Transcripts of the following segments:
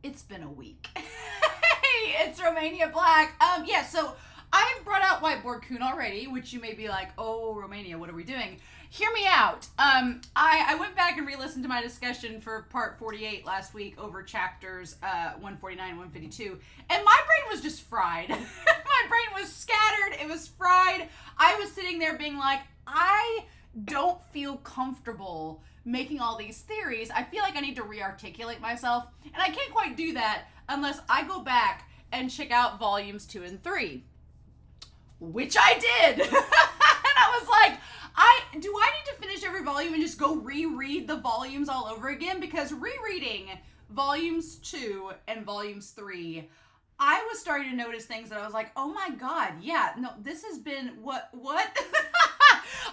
It's been a week. Hey, it's Romania Black. Yeah, so I brought out Whiteboard-kun already, which you may be like, oh, Romania, what are we doing? Hear me out. I went back and re-listened to my discussion for part 48 last week over chapters 149 and 152, and my brain was just fried. My brain was scattered. It was fried. I was sitting there being like, I don't feel comfortable making all these theories. I feel like I need to re-articulate myself, and I can't quite do that unless I go back and check out volumes 2 and 3, which I did. And I was like, do I need to finish every volume and just go reread the volumes all over again? Because rereading volumes 2 and volumes 3, I was starting to notice things that I was like, oh my God, yeah, no, this has been what?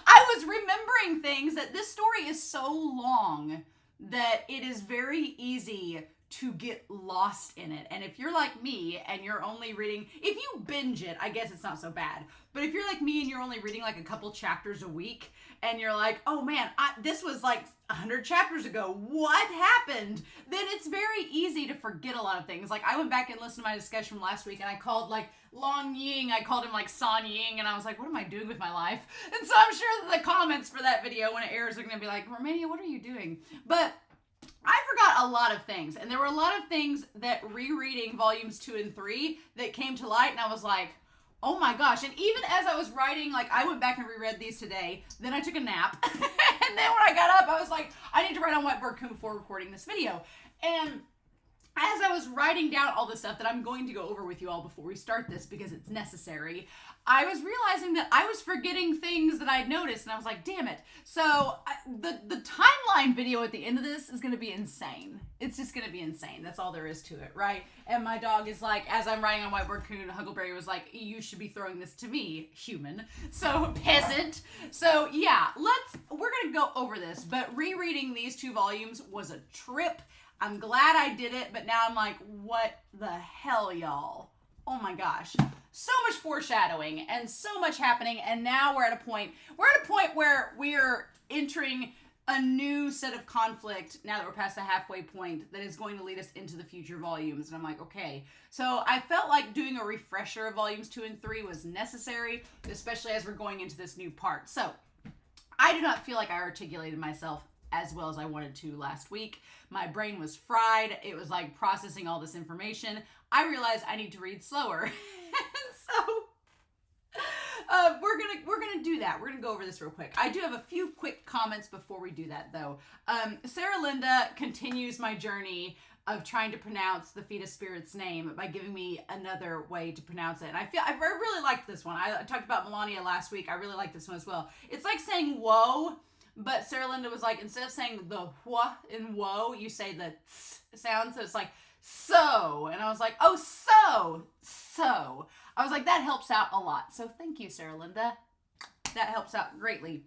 I was remembering things that this story is so long that it is very easy to get lost in it. And if you're like me and you're only reading, if you binge it, I guess it's not so bad. But if you're like me and you're only reading like a couple chapters a week and you're like, oh man, this was like 100 chapters ago, what happened? Then it's very easy to forget a lot of things. Like I went back and listened to my discussion from last week and I called like Long Ying, I called him like San Ying, and I was like, what am I doing with my life? And so I'm sure that the comments for that video when it airs are going to be like, Romania, what are you doing? But I forgot a lot of things, and there were a lot of things that rereading volumes 2 and 3 that came to light, and I was like, oh my gosh. And even as I was writing, like I went back and reread these today, then I took a nap, and then when I got up, I was like, I need to write on Whiteboard-kun before recording this video. And as I was writing down all the stuff that I'm going to go over with you all before we start this because it's necessary, I was realizing that I was forgetting things that I'd noticed, and I was like, damn it. So the timeline video at the end of this is going to be insane. It's just going to be insane. That's all there is to it, right? And my dog is like, as I'm writing on Whiteboard-kun, Huckleberry was like, you should be throwing this to me, human. So, peasant. So, yeah, we're going to go over this, but rereading these 2 volumes was a trip. I'm glad I did it, but now I'm like, what the hell, y'all? Oh my gosh. So much foreshadowing and so much happening, and now we're at a point where we're entering a new set of conflict now that we're past the halfway point that is going to lead us into the future volumes. And I'm like, okay. So I felt like doing a refresher of volumes 2 and 3 was necessary, especially as we're going into this new part. So I do not feel like I articulated myself as well as I wanted to last week. My brain was fried. It was like processing all this information. I realized I need to read slower. So we're gonna do that. We're gonna go over this real quick. I do have a few quick comments before we do that though. Sarah Linda continues my journey of trying to pronounce the fetus spirit's name by giving me another way to pronounce it. And I really liked this one. I talked about Melania last week. I really like this one as well. It's like saying whoa, but Sarah Linda was like, instead of saying the wha in whoa, you say the ts sound. So it's like, so. And I was like, oh, so. I was like, that helps out a lot. So thank you, Sarah Linda. That helps out greatly.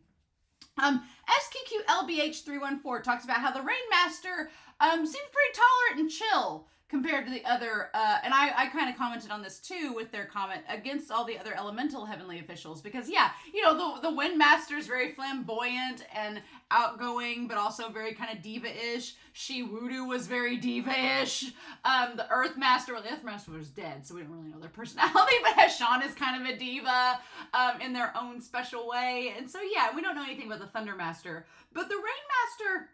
SQQLBH314 talks about how the Rainmaster seems pretty tolerant and chill compared to the other, and I kind of commented on this too with their comment against all the other elemental heavenly officials, because yeah, you know, the Windmaster is very flamboyant and outgoing, but also very kind of diva-ish. Shiwudu was very diva-ish. The Earthmaster, well, the Earthmaster was dead, so we don't really know their personality, but Heshan is kind of a diva in their own special way, and so yeah, we don't know anything about the Thundermaster, but the Rainmaster,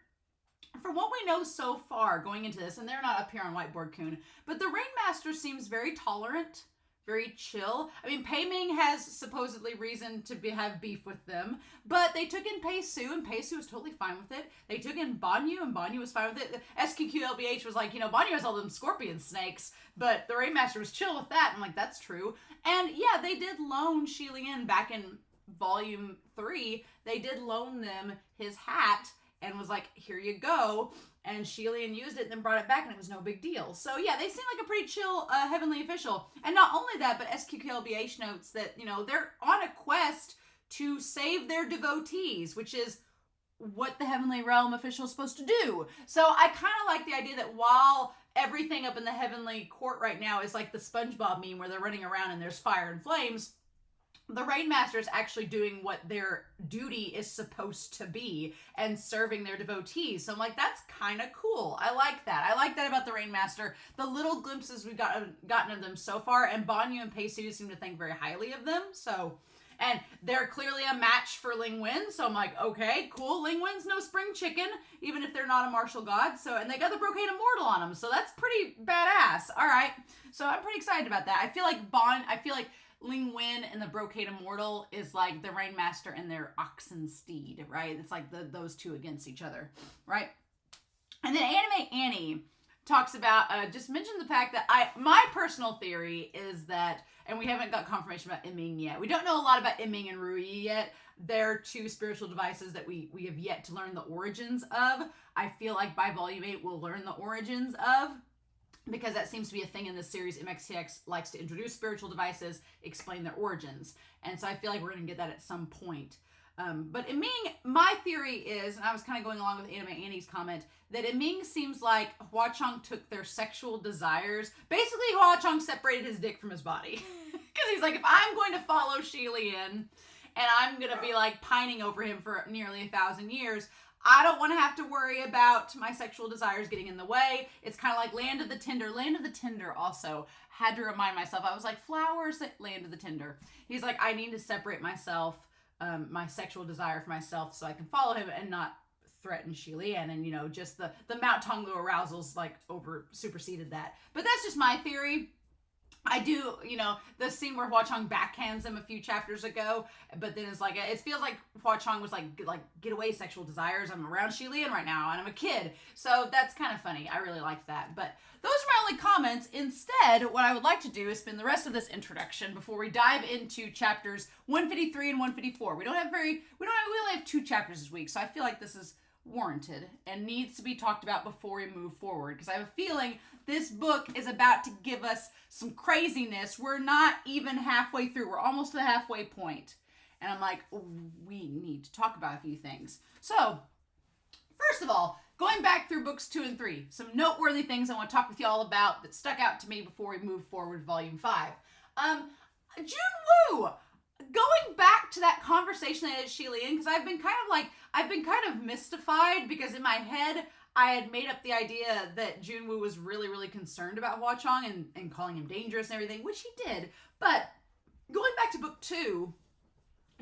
from what we know so far going into this, and they're not up here on Whiteboard-kun, but the Rainmaster seems very tolerant, very chill. I mean, Pei Ming has supposedly reason to have beef with them, but they took in Pei Su, and Pei Su was totally fine with it. They took in Banyu, and Banyu was fine with it. The SQQLBH was like, you know, Banyu has all them scorpion snakes, but the Rainmaster was chill with that. I'm like, that's true. And yeah, they did loan Shi Ling back in volume 3. They did loan them his hat, and was like, here you go. And Shilian used it and then brought it back, and it was no big deal. So yeah, they seem like a pretty chill heavenly official. And not only that, but SQQLBH notes that, you know, they're on a quest to save their devotees, which is what the heavenly realm official is supposed to do. So I kind of like the idea that while everything up in the heavenly court right now is like the SpongeBob meme where they're running around and there's fire and flames, the Rainmaster is actually doing what their duty is supposed to be and serving their devotees. So I'm like, that's kind of cool. I like that. I like that about the Rainmaster. The little glimpses we've gotten of them so far, and Banyu and Peisu seem to think very highly of them. So, and they're clearly a match for Ling Wen. So I'm like, okay, cool. Ling Wen's no spring chicken, even if they're not a martial god. So, and they got the Brocade Immortal on them. So that's pretty badass. All right. So I'm pretty excited about that. I feel like Ling Wen and the Brocade Immortal is like the Rainmaster and their oxen steed, right? It's like those two against each other, right? And then Anime Annie talks about, just mentioned the fact that my personal theory is that, and we haven't got confirmation about Iming yet. We don't know a lot about Iming and Rui yet. They're two spiritual devices that we have yet to learn the origins of. I feel like by Volume 8, we'll learn the origins of, because that seems to be a thing in this series. MXTX likes to introduce spiritual devices, explain their origins. And so I feel like we're going to get that at some point. But Iming, my theory is, and I was kind of going along with Anime Annie's comment, that Iming seems like Hua Chong took their sexual desires. Basically, Hua Chong separated his dick from his body. Because he's like, if I'm going to follow Shi Lian, and I'm going to be like pining over him for nearly 1,000 years, I don't want to have to worry about my sexual desires getting in the way. It's kind of like Land of the Tinder. Land of the Tinder also had to remind myself. I was like, flowers at Land of the Tinder. He's like, I need to separate myself, my sexual desire for myself, so I can follow him and not threaten Shi Lian. And, you know, just the Mount Tonglu arousals like superseded that. But that's just my theory. I do, you know, the scene where Hua Chong backhands him a few chapters ago, but then it's like, it feels like Hua Chong was like, get away, sexual desires. I'm around Shi Lian right now, and I'm a kid. So that's kind of funny. I really liked that. But those are my only comments. Instead, what I would like to do is spend the rest of this introduction before we dive into chapters 153 and 154. We only have 2 chapters this week, so I feel like this is warranted and needs to be talked about before we move forward, because I have a feeling this book is about to give us some craziness. We're not even halfway through. We're almost to the halfway point. And I'm like, we need to talk about a few things. So, first of all, going back through books 2 and 3, some noteworthy things I want to talk with y'all about that stuck out to me before we move forward to Volume 5. Junwoo! Going back to that conversation I had at Shi Lian, because I've been kind of mystified, because in my head, I had made up the idea that Junwoo was really, really concerned about Hua Chong and calling him dangerous and everything, which he did. But going back to book 2,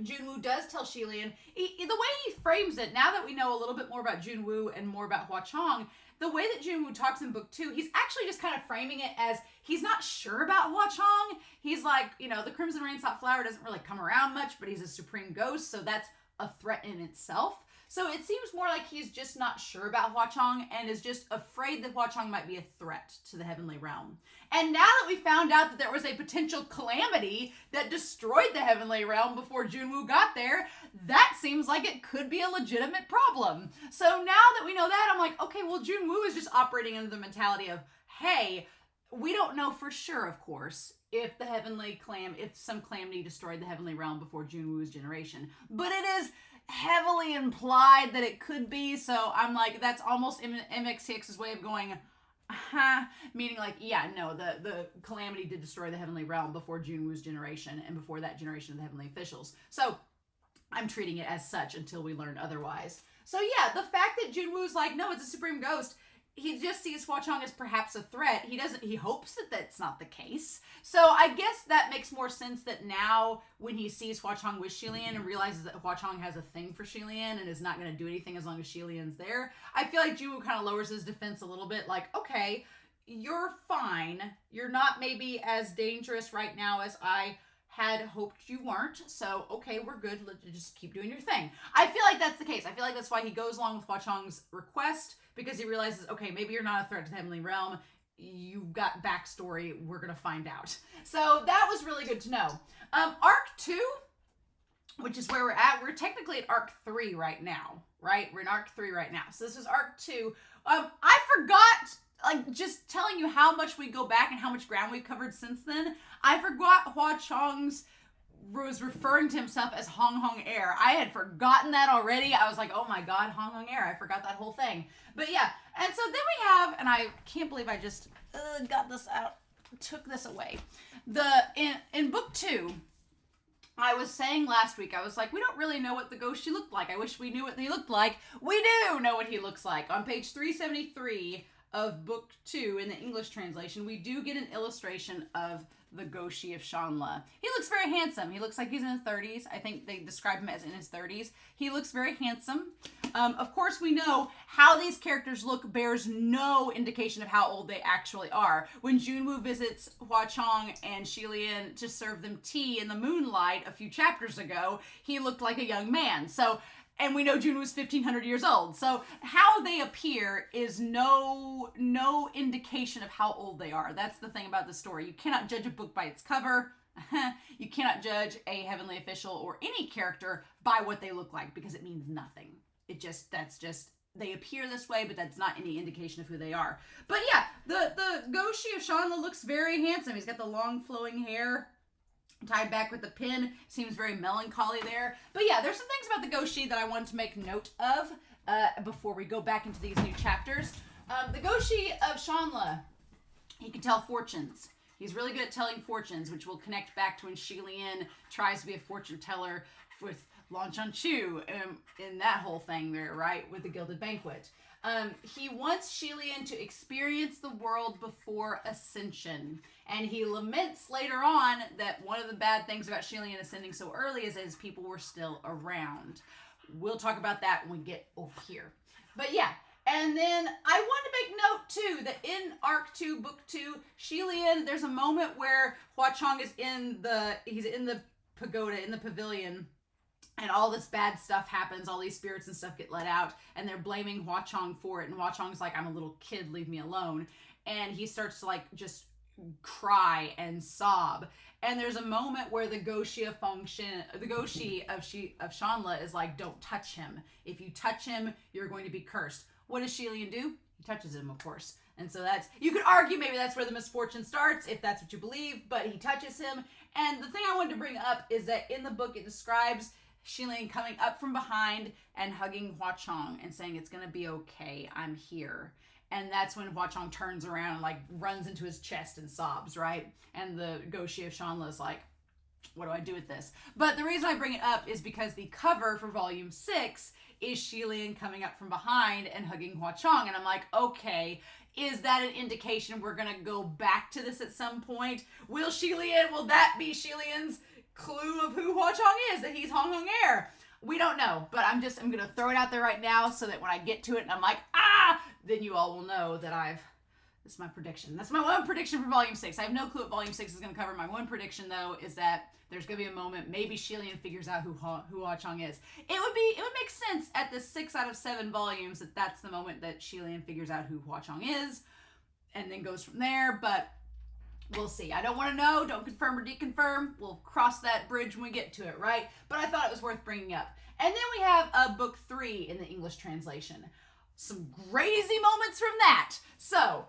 Junwoo does tell Shi Lian, the way he frames it, now that we know a little bit more about Junwoo and more about Hua Chong, the way that Junwoo talks in book 2, he's actually just kind of framing it as he's not sure about Hua Chong. He's like, you know, the Crimson Rain Sought Flower doesn't really come around much, but he's a supreme ghost, so that's a threat in itself. So it seems more like he's just not sure about Hua Chong and is just afraid that Hua Chong might be a threat to the heavenly realm. And now that we found out that there was a potential calamity that destroyed the heavenly realm before Junwoo got there, that seems like it could be a legitimate problem. So now that we know that, I'm like, okay, well, Junwoo is just operating under the mentality of, hey, we don't know for sure, of course, if some calamity destroyed the heavenly realm before Junwoo's generation. But it is heavily implied that it could be, so I'm like, that's almost MXTX's way of going, meaning like, yeah, no, the calamity did destroy the heavenly realm before Junwoo's generation and before that generation of the heavenly officials. So I'm treating it as such until we learn otherwise. So yeah, the fact that Junwoo's like, no, it's a supreme ghost, he just sees Hua Chong as perhaps a threat. He hopes that that's not the case. So I guess that makes more sense that now when he sees Hua Chong with Shi Lian and realizes that Hua Chong has a thing for Shi Lian and is not going to do anything as long as Shi Lian's there, I feel like Junwoo kind of lowers his defense a little bit, like, okay, you're fine. You're not maybe as dangerous right now as I had hoped you weren't, so okay, we're good. Let's just keep doing your thing. I feel like that's the case. I feel like that's why he goes along with Hua Chong's request, because he realizes, okay, maybe you're not a threat to the heavenly realm. You've got backstory. We're going to find out. So that was really good to know. Arc 2, which is where we're at. We're technically at Arc 3 right now, right? We're in Arc 3 right now. So this is Arc 2. I forgot, like, just telling you how much we go back and how much ground we've covered since then. I forgot Hua Chong's was referring to himself as Hong Hong Air. I had forgotten that already. I was like, oh my God, Hong Hong Air. I forgot that whole thing. But yeah, and so then we have, and I can't believe I just got this out, took this away. In book 2, I was saying last week, I was like, we don't really know what the Goshi looked like. I wish we knew what they looked like. We do know what he looks like. On page 373 of book 2 in the English translation, we do get an illustration of the Goshi of Shanla. He looks very handsome. He looks like he's in his 30s. I think they describe him as in his 30s. He looks very handsome. Of course, we know how these characters look bears no indication of how old they actually are. When Junwoo visits Hua Chong and Shilian to serve them tea in the moonlight a few chapters ago, he looked like a young man. And we know Junwoo's 1,500 years old. So how they appear is no indication of how old they are. That's the thing about the story. You cannot judge a book by its cover. You cannot judge a heavenly official or any character by what they look like because it means nothing. They appear this way, but that's not any indication of who they are. But yeah, the Goshi of Shanla looks very handsome. He's got the long flowing hair tied back with the pin. Seems very melancholy there. But yeah, there's some things about the Goshi that I wanted to make note of before we go back into these new chapters. The Goshi of Shanla, he can tell fortunes. He's really good at telling fortunes, which will connect back to when Shilian tries to be a fortune teller with Lan Chanchu in that whole thing there, right? With the Gilded Banquet. He wants Shilian to experience the world before ascension. And he laments later on that one of the bad things about Shilian ascending so early is that his people were still around. We'll talk about that when we get over here. But yeah, and then I want to make note too that in Arc 2, Book 2, Shilian, there's a moment where Hua Chong is he's in the pagoda, in the pavilion, and all this bad stuff happens, all these spirits and stuff get let out, and they're blaming Hua Chong for it, and Hua Chong's like, I'm a little kid, leave me alone. And he starts to like just cry and sob. And there's a moment where the Goshi of Shanla is like, don't touch him. If you touch him, you're going to be cursed. What does Shilian do? He touches him, of course. And so you could argue maybe that's where the misfortune starts, if that's what you believe, but he touches him. And the thing I wanted to bring up is that in the book it describes Shilian coming up from behind and hugging Hua Chong and saying, it's going to be okay, I'm here. And that's when Hua Chong turns around and like runs into his chest and sobs, right? And the Goshi of Shanla is like, what do I do with this? But the reason I bring it up is because the cover for volume 6 is Shilian coming up from behind and hugging Hua Chong. And I'm like, okay, is that an indication we're going to go back to this at some point? Will that be Shilian's clue of who Hua Chong is, that he's Hong Hong Air? We don't know, but I'm going to throw it out there right now so that when I get to it and I'm like, then you all will know that this is my prediction. That's my one prediction for volume 6. I have no clue what volume 6 is going to cover. My one prediction though is that there's going to be a moment, maybe Shilian figures out who Hua Chong is. It would make sense at the 6 out of 7 volumes that that's the moment that Shilian figures out who Hua Chong is and then goes from there, but we'll see. I don't want to know. Don't confirm or deconfirm. We'll cross that bridge when we get to it, right? But I thought it was worth bringing up. And then we have book 3 in the English translation. Some crazy moments from that. So,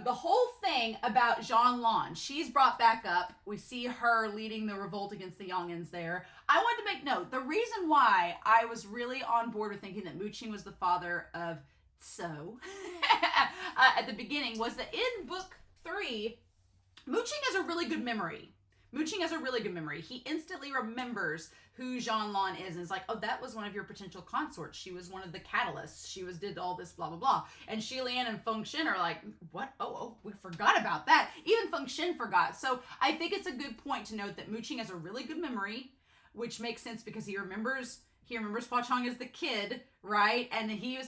the whole thing about Zhang Lan, she's brought back up. We see her leading the revolt against the Yongans there. I wanted to make note. The reason why I was really on board with thinking that Muqing was the father of Tso at the beginning was that in book 3, Muqing has a really good memory. He instantly remembers who Zhang Lan is and is like, oh, that was one of your potential consorts. She was one of the catalysts. She did all this blah, blah, blah. And Shilian and Feng Xin are like, what? Oh, we forgot about that. Even Feng Xin forgot. So I think it's a good point to note that Muqing has a really good memory, which makes sense because he remembers Hua Chong as the kid, right? And we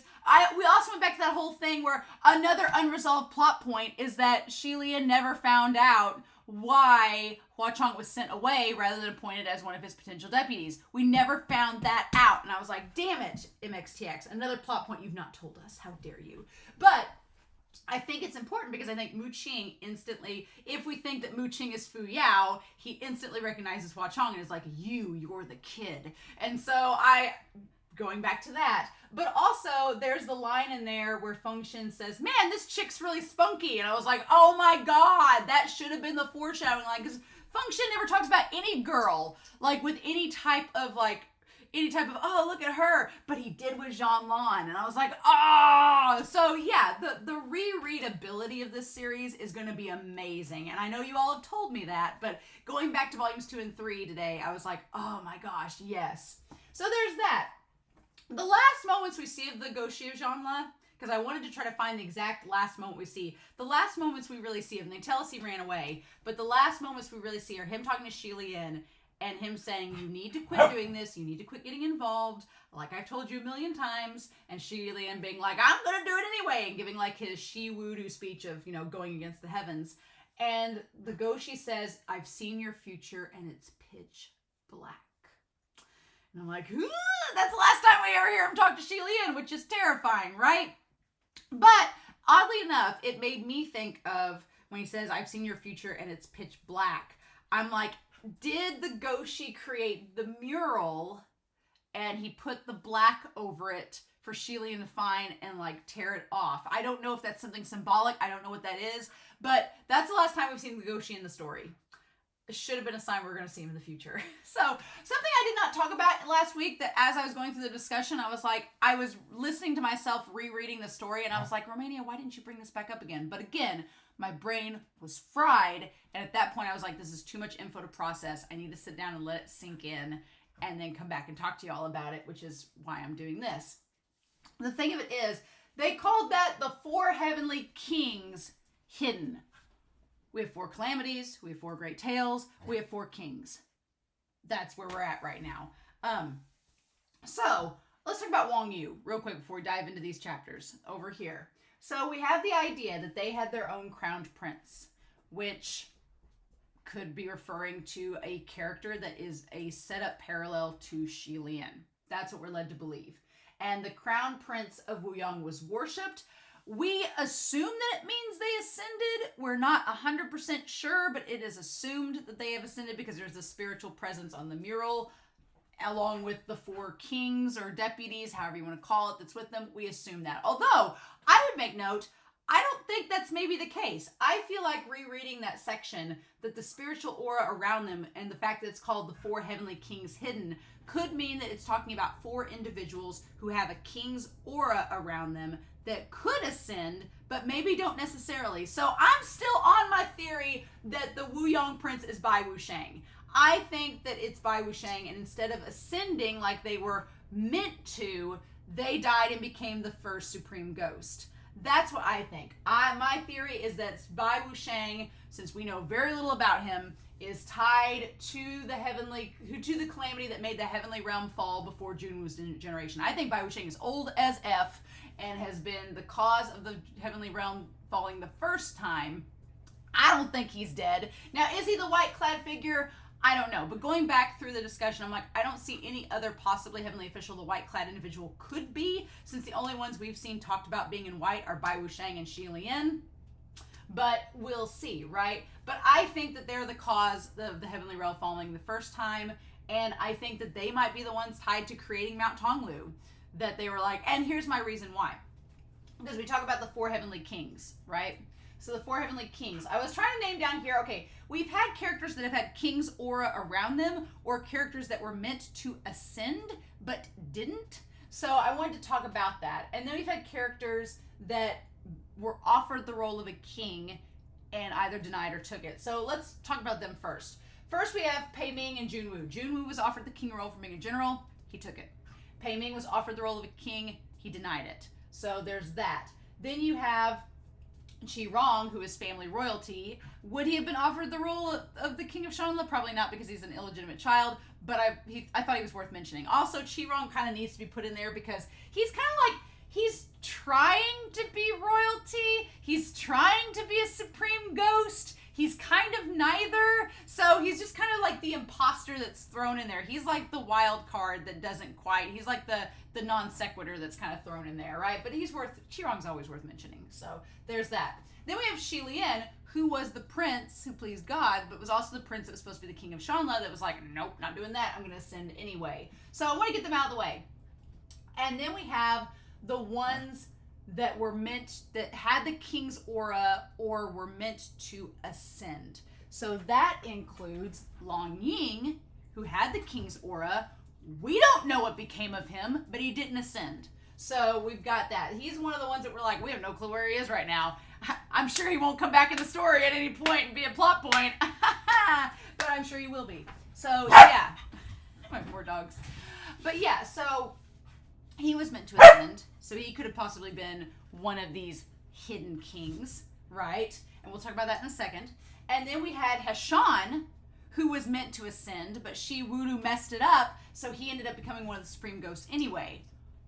also went back to that whole thing where another unresolved plot point is that Shilian never found out why Hua Chong was sent away rather than appointed as one of his potential deputies. We never found that out. And I was like, damn it, MXTX. Another plot point you've not told us. How dare you? But I think it's important because I think Muqing instantly, if we think that Muqing is Fu Yao, he instantly recognizes Hua Chong and is like, you're the kid. And so going back to that. But also, there's the line in there where Feng Xin says, man, this chick's really spunky. And I was like, oh my God, that should have been the foreshadowing line. Because Feng Xin never talks about any girl, like with any type of like any type of, oh, look at her, but he did with Jean-Lan, and I was like, oh! So yeah, the rereadability of this series is going to be amazing, and I know you all have told me that, but going back to volumes 2 and 3 today, I was like, oh my gosh, yes. So there's that. The last moments we see of the Gaucher of Jean-Lan, because I wanted to try to find the exact last moment we see. The last moments we really see of him, they tell us he ran away, but the last moments we really see are him talking to Xi Lian and him saying, you need to quit doing this, you need to quit getting involved, like I've told you a million times, and Xi Lian being like, I'm gonna do it anyway, and giving like his Shi Wudu speech of, going against the heavens. And the Gaucher says, I've seen your future and it's pitch black. And I'm like, that's the last time we ever hear him talk to Xi Lian, which is terrifying, right? But oddly enough, it made me think of when he says, I've seen your future and it's pitch black. I'm like, did the Gaucher create the mural and he put the black over it for Xi Lian to find and like tear it off? I don't know if that's something symbolic. I don't know what that is, but that's the last time we've seen the Gaucher in the story. It should have been a sign we're going to see him in the future. So something I did not talk about last week, that as I was going through the discussion, I was listening to myself rereading the story, and I was like, Romania, why didn't you bring this back up again? But again, my brain was fried, and at that point I was like, this is too much info to process. I need to sit down and let it sink in and then come back and talk to you all about it, which is why I'm doing this. The thing of it is, they called that the 4 heavenly kings hidden. We have 4 calamities, we have 4 great tales, we have 4 kings. That's where we're at right now. So let's talk about Wang Yu real quick before we dive into these chapters over here. So we have the idea that they had their own crowned prince, which could be referring to a character that is a setup parallel to Xi Lian. That's what we're led to believe. And the crown prince of Wuyang was worshipped. We assume that it means they ascended. We're not 100% sure, but it is assumed that they have ascended because there's a spiritual presence on the mural, along with the 4 kings or deputies, however you want to call it, that's with them. We assume that. Although, I would make note, I don't think that's maybe the case. I feel like rereading that section, that the spiritual aura around them and the fact that it's called the 4 heavenly kings hidden could mean that it's talking about 4 individuals who have a king's aura around them that could ascend, but maybe don't necessarily. So I'm still on my theory that the Wuyang prince is Bai Wusheng. I think that it's Bai Wusheng, and instead of ascending like they were meant to, they died and became the first supreme ghost. That's what I think. My theory is that Bai Wusheng, since we know very little about him, is tied to the calamity that made the heavenly realm fall before Junwu's generation. I think Bai Wusheng is old as F and has been the cause of the heavenly realm falling the first time. I don't think he's dead. Now, is he the white-clad figure? I don't know. But going back through the discussion, I'm like, I don't see any other possibly heavenly official the white-clad individual could be, since the only ones we've seen talked about being in white are Bai Wusheng and Xi Lian. But we'll see, right? But I think that they're the cause of the heavenly realm falling the first time, and I think that they might be the ones tied to creating Mount Tonglu. That they were like, and here's my reason why. Because we talk about the 4 heavenly kings, right? So the 4 heavenly kings. I was trying to name down here, okay, we've had characters that have had king's aura around them, or characters that were meant to ascend, but didn't. So I wanted to talk about that. And then we've had characters that were offered the role of a king and either denied or took it. So let's talk about them first. First we have Pei Ming and Junwu. Junwu was offered the king role for being a general. He took it. Pei Ming was offered the role of a king. He denied it. So there's that. Then you have Qi Rong, who is family royalty. Would he have been offered the role of the king of Shanla? Probably not, because he's an illegitimate child, but I thought he was worth mentioning. Also, Qi Rong kind of needs to be put in there because he's kind of like, he's trying to be royalty. He's trying to be a supreme ghost. He's kind of neither. So he's just kind of like the imposter that's thrown in there. He's like the wild card that doesn't quite, he's like the non sequitur that's kind of thrown in there, right? But Qi Rong's always worth mentioning. So there's that. Then we have Xi Lian, who was the prince who pleased God, but was also the prince that was supposed to be the king of Shanla that was like, nope, not doing that. I'm going to ascend anyway. So I want to get them out of the way. And then we have the ones that were meant, that had the king's aura or were meant to ascend. So that includes Long Ying, who had the king's aura, We don't know what became of him, but he didn't ascend. So we've got that. He's one of the ones that we're like, we have no clue where he is right now. I'm sure he won't come back in the story at any point and be a plot point. But I'm sure he will be. So, yeah. My poor dogs. But yeah, so he was meant to ascend. So he could have possibly been one of these hidden kings, right? And we'll talk about that in a second. And then we had Hashan, who was meant to ascend, but she voodoo messed it up, so he ended up becoming one of the supreme ghosts anyway.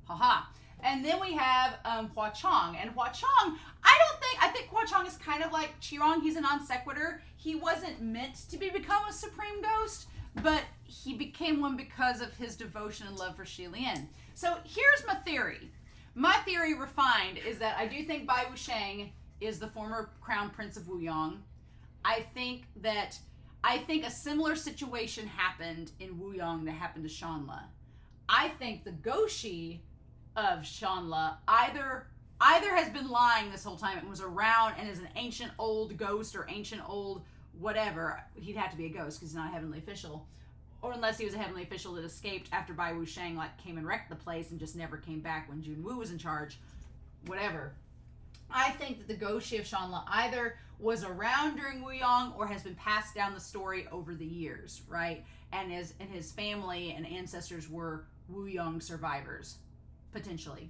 Haha. And then we have Hua Chong. And Hua Chong, I think Hua Chong is kind of like Qirong. He's a non sequitur. He wasn't meant to become a supreme ghost, but he became one because of his devotion and love for Xi Lian. So here's my theory. My theory refined is that I do think Bai Wusheng is the former crown prince of Wuyong. I think a similar situation happened in Wuyong that happened to Shanla. I think the Goshi of Shanla either has been lying this whole time and was around and is an ancient old ghost or ancient old whatever. He'd have to be a ghost because he's not a heavenly official. Or unless he was a heavenly official that escaped after Bai Wusheng came and wrecked the place and just never came back when Junwu was in charge. Whatever. I think that the Goshi of Shanla either was around during Wuyong or has been passed down the story over the years, right? And his family and ancestors were Wuyong survivors, potentially.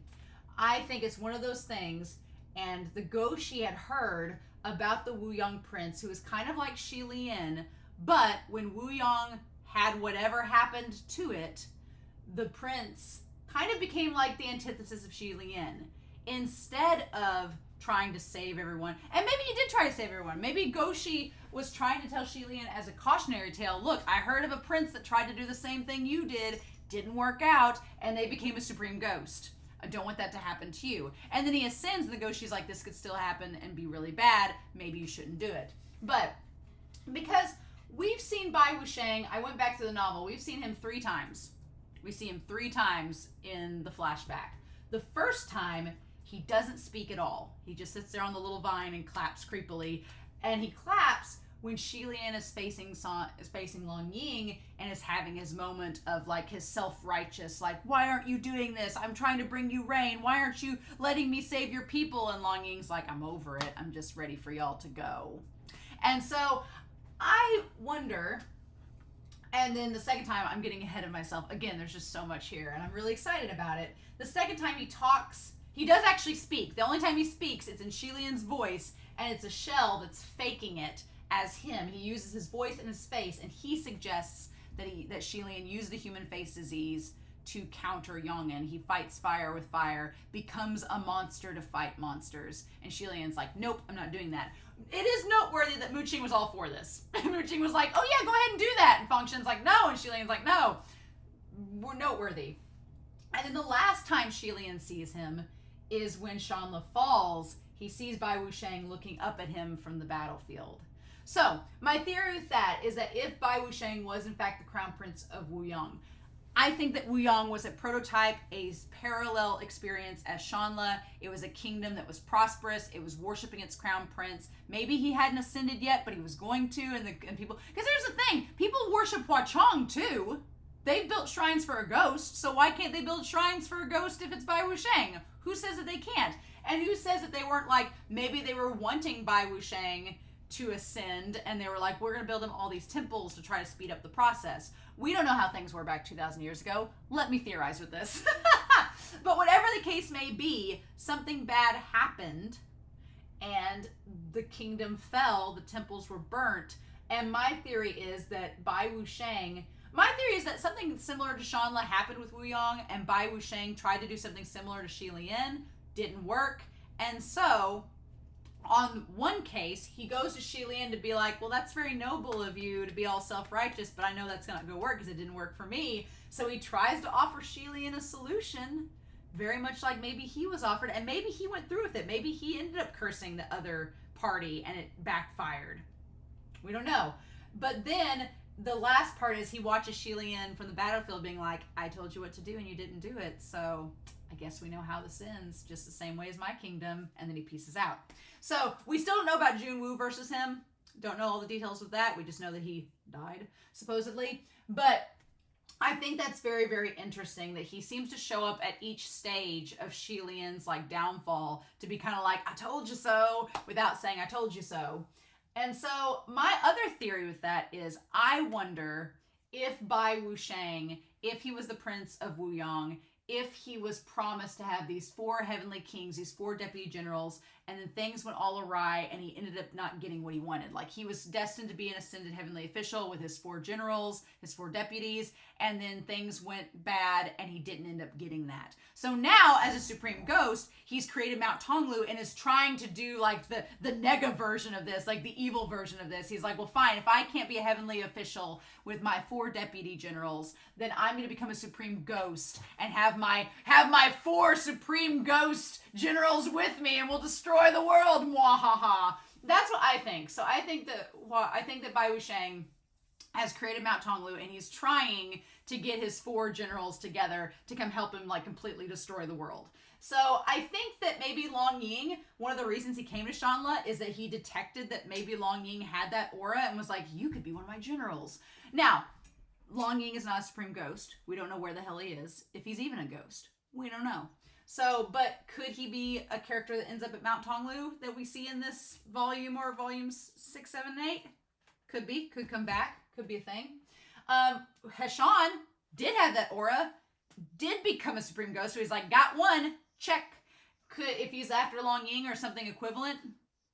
I think it's one of those things, and the Goshi had heard about the Wuyong prince, who was kind of like Xi Lian, but when Wuyong had whatever happened to it, the prince kind of became like the antithesis of Xi Lian. Instead of trying to save everyone, and maybe he did try to save everyone. Maybe Goshi was trying to tell Xi Lian as a cautionary tale, look, I heard of a prince that tried to do the same thing you did, didn't work out, and they became a supreme ghost. I don't want that to happen to you. And then he ascends, and the Goshi's like, this could still happen and be really bad. Maybe you shouldn't do it. But because we've seen Bai Wusheng, I went back to the novel, we've seen him 3 times. We see him 3 times in the flashback. The first time, he doesn't speak at all. He just sits there on the little vine and claps creepily. And he claps when Xi Lian is facing Long Ying and is having his moment of like his self-righteous, like, why aren't you doing this? I'm trying to bring you rain. Why aren't you letting me save your people? And Long Ying's like, I'm over it. I'm just ready for y'all to go. And so I wonder, and then the second time, I'm getting ahead of myself. Again, there's just so much here and I'm really excited about it. The second time he talks, he does actually speak. The only time he speaks, it's in Xi Lian's voice, and it's a shell that's faking it as him. He uses his voice and his face, and he suggests that Xi Lian used the human face disease to counter Yong'an. He fights fire with fire, becomes a monster to fight monsters. And Xi Lian's like, nope, I'm not doing that. It is noteworthy that Mu Qing was all for this. Mu Qing was like, oh yeah, go ahead and do that. And Feng Shen's like, no. And Xi Lian's like, no. We're noteworthy. And then the last time Xi Lian sees him is when Shanla falls. He sees Bai Wusheng looking up at him from the battlefield. So, my theory with that is that if Bai Wusheng was in fact the crown prince of Wuyong, I think that Wuyong was a prototype, a parallel experience as Shanla. It was a kingdom that was prosperous. It was worshiping its crown prince. Maybe he hadn't ascended yet, but he was going to, and people, because here's the thing, people worship Hua Chong too. They've built shrines for a ghost, so why can't they build shrines for a ghost if it's Bai Wusheng? Who says that they can't? And who says that they weren't like, maybe they were wanting Bai Wusheng to ascend, and they were like, we're going to build him all these temples to try to speed up the process. We don't know how things were back 2,000 years ago. Let me theorize with this. But whatever the case may be, something bad happened, and the kingdom fell, the temples were burnt, and my theory is that Bai Wusheng, my theory is that something similar to Shanla happened with Wuyong, and Bai Wusheng tried to do something similar to Xi Lian, didn't work, and so on one case, he goes to Xi Lian to be like, well, that's very noble of you to be all self-righteous, but I know that's not going to work because it didn't work for me. So he tries to offer Xi Lian a solution, very much like maybe he was offered, and maybe he went through with it. Maybe he ended up cursing the other party and it backfired. We don't know. But then the last part is he watches Xi Lian from the battlefield being like, I told you what to do and you didn't do it, so I guess we know how this ends, just the same way as my kingdom, and then he pieces out. So we still don't know about Junwu versus him. Don't know all the details of that. We just know that he died, supposedly. But I think that's very, very interesting that he seems to show up at each stage of Shi Lian's like downfall to be kind of like, I told you so, without saying I told you so. And so my other theory with that is I wonder if Bai Wusheng, if he was the prince of Wuyang, if he was promised to have these 4 heavenly kings, these 4 deputy generals, and then things went all awry and he ended up not getting what he wanted. Like he was destined to be an ascended heavenly official with his 4 generals, his 4 deputies, and then things went bad and he didn't end up getting that. So now as a supreme ghost, he's created Mount Tonglu and is trying to do like the nega version of this, like the evil version of this. He's like, well, fine, if I can't be a heavenly official with my 4 deputy generals, then I'm going to become a supreme ghost and have my 4 supreme ghost generals with me and we'll destroy the world. Mwahaha. That's what I think. So I think that Bai Wusheng has created Mount Tonglu and he's trying to get his 4 generals together to come help him like completely destroy the world. So I think that maybe Long Ying, one of the reasons he came to Shanla is that he detected that maybe Long Ying had that aura and was like, you could be one of my generals. Now, Long Ying is not a supreme ghost. We don't know where the hell he is. If he's even a ghost, we don't know. So, but could he be a character that ends up at Mount Tonglu that we see in this volume or volumes 6, 7, 8? Could be. Could come back. Could be a thing. Heshan did have that aura. Did become a supreme ghost. So he's like, got one. Check. Could, if he's after Long Ying or something equivalent,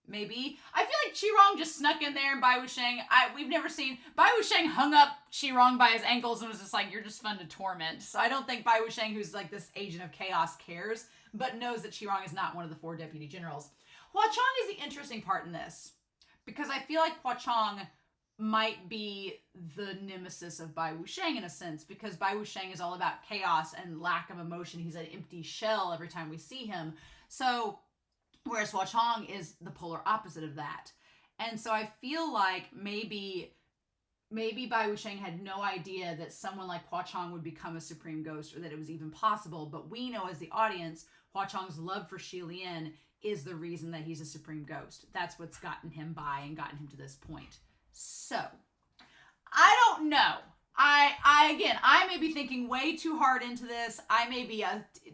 maybe. I feel like Qirong just snuck in there and Bai Wusheng. We've never seen... Bai Wusheng hung up Qirong by his ankles and was just like, you're just fun to torment. So I don't think Bai Wusheng, who's like this agent of chaos, cares, but knows that Qirong is not one of the 4 deputy generals. Hua Chong is the interesting part in this, because I feel like Hua Chong might be the nemesis of Bai Wusheng in a sense, because Bai Wusheng is all about chaos and lack of emotion. He's an empty shell every time we see him. So... whereas Hua Chong is the polar opposite of that. And so I feel like maybe Bai Wusheng had no idea that someone like Hua Chong would become a supreme ghost or that it was even possible. But we know as the audience, Hua Chong's love for Shi Lian is the reason that he's a supreme ghost. That's what's gotten him by and gotten him to this point. So, I don't know. I may be thinking way too hard into this. I may be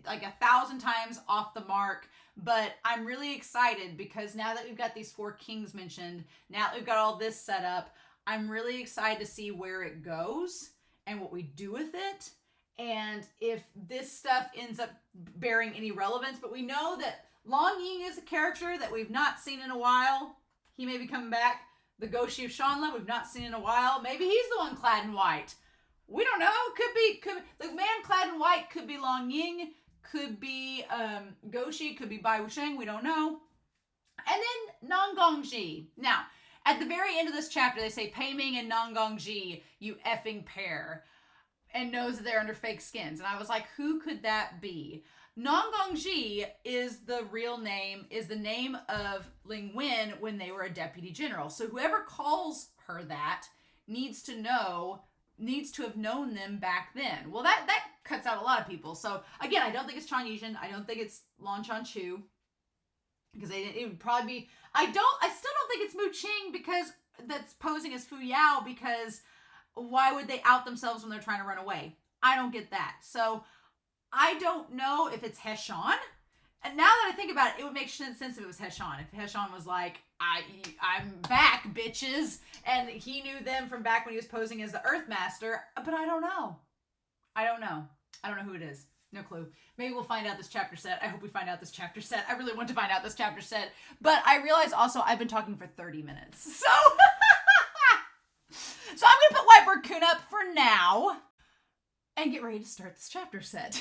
like 1,000 times off the mark. But I'm really excited because now that we've got these 4 kings mentioned, now that we've got all this set up, I'm really excited to see where it goes and what we do with it. And if this stuff ends up bearing any relevance. But we know that Long Ying is a character that we've not seen in a while. He may be coming back. The Goshi of Shanla we've not seen in a while. Maybe he's the one clad in white. We don't know. Could be the man clad in white could be Long Ying. Could be Goshi, could be Bai Wusheng, we don't know. And then Nangongji. Now, at the very end of this chapter, they say, Pei Ming and Nangongji, you effing pair. And knows that they're under fake skins. And I was like, who could that be? Nangongji is the real name, is the name of Ling Wen when they were a deputy general. So whoever calls her that needs to have known them back then. Well, that cuts out a lot of people. So again, I don't think it's Chan Yizhen. I don't think it's Lan Chanchu, because it would probably be. I still don't think it's Mu Qing, because that's posing as Fu Yao, because why would they out themselves when they're trying to run away? I don't get that. So I don't know if it's Heshan. And now that I think about it, it would make sense if it was Heshan. If Heshan was like, I'm back, bitches. And he knew them from back when he was posing as the Earthmaster. But I don't know. I don't know who it is. No clue. Maybe we'll find out this chapter set. I hope we find out this chapter set. I really want to find out this chapter set. But I realize also I've been talking for 30 minutes. So, so I'm going to put Whiteboard-kun up for now and get ready to start this chapter set.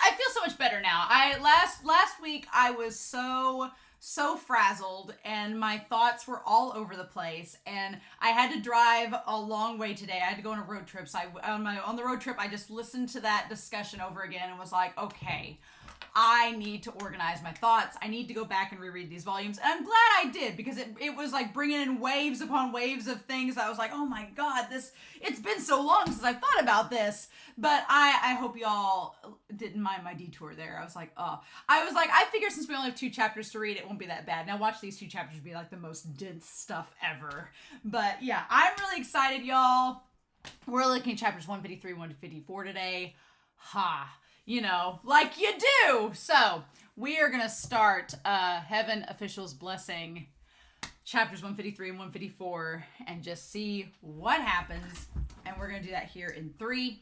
I feel so much better now. Last week I was so frazzled and my thoughts were all over the place, and I had to drive a long way today. I had to go on a road trip. So on the road trip, I just listened to that discussion over again and was like, okay, I need to organize my thoughts. I need to go back and reread these volumes. And I'm glad I did, because it was like bringing in waves upon waves of things. I was like, oh my God, it's been so long since I've thought about this. But I hope y'all didn't mind my detour there. I was like, I figure since we only have 2 chapters to read, it won't be that bad. Now watch these 2 chapters be like the most dense stuff ever. But yeah, I'm really excited, y'all. We're looking at chapters 153, 154 today. Ha. You know, like you do. So, we are going to start Heaven Officials Blessing, chapters 153 and 154, and just see what happens. And we're going to do that here in 3,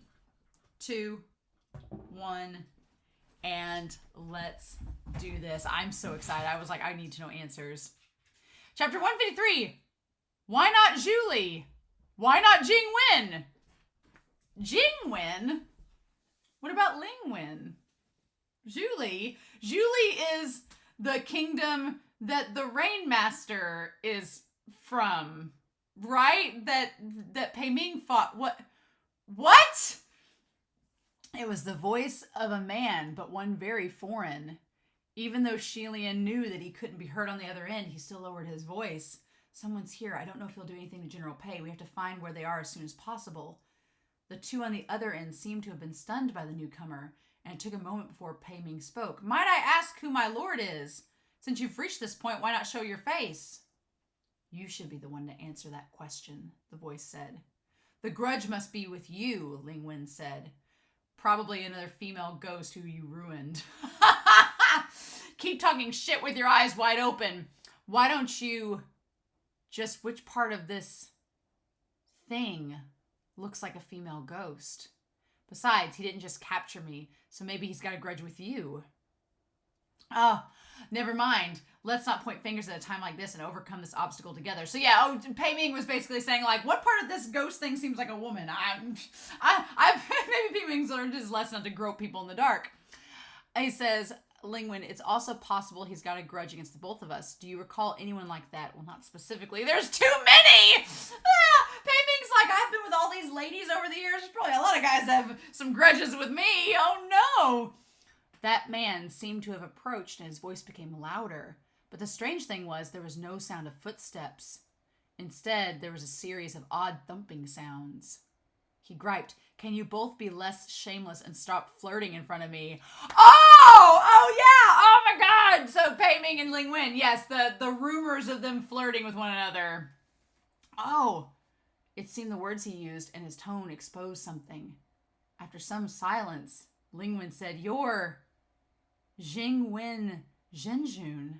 2, 1, and let's do this. I'm so excited. I was like, I need to know answers. Chapter 153. Why not Julie? Why not Jing Wen? Jing Wen? What about Ling Wen? Julie? Julie is the kingdom that the Rainmaster is from, right? That Pei Ming fought. What? It was the voice of a man, but one very foreign. Even though Shilian knew that he couldn't be heard on the other end, he still lowered his voice. Someone's here. I don't know if he'll do anything to General Pei. We have to find where they are as soon as possible. The two on the other end seemed to have been stunned by the newcomer, and it took a moment before Pei Ming spoke. Might I ask who my lord is? Since you've reached this point, why not show your face? You should be the one to answer that question, the voice said. The grudge must be with you, Ling Wen said. Probably another female ghost who you ruined. Keep talking shit with your eyes wide open. Why don't you... Just which part of this thing looks like a female ghost? Besides, he didn't just capture me, so maybe he's got a grudge with you. Oh, never mind. Let's not point fingers at a time like this and overcome this obstacle together. So yeah, Pei Ming was basically saying, like, what part of this ghost thing seems like a woman? Maybe Pei Ming's learned his lesson not to grope people in the dark. He says, Ling Wen, it's also possible he's got a grudge against the both of us. Do you recall anyone like that? Well, not specifically. There's too many! Pei Ming's like, I've been with all these ladies over the years. There's probably a lot of guys that have some grudges with me. Oh, no! That man seemed to have approached, and his voice became louder. But the strange thing was there was no sound of footsteps. Instead, there was a series of odd thumping sounds. He griped, can you both be less shameless and stop flirting in front of me? Oh yeah! Oh my god! So Pei Ming and Ling Wen, yes, the rumors of them flirting with one another. Oh, it seemed the words he used and his tone exposed something. After some silence, Ling Wen said, You're Jing Wen Zhenjun.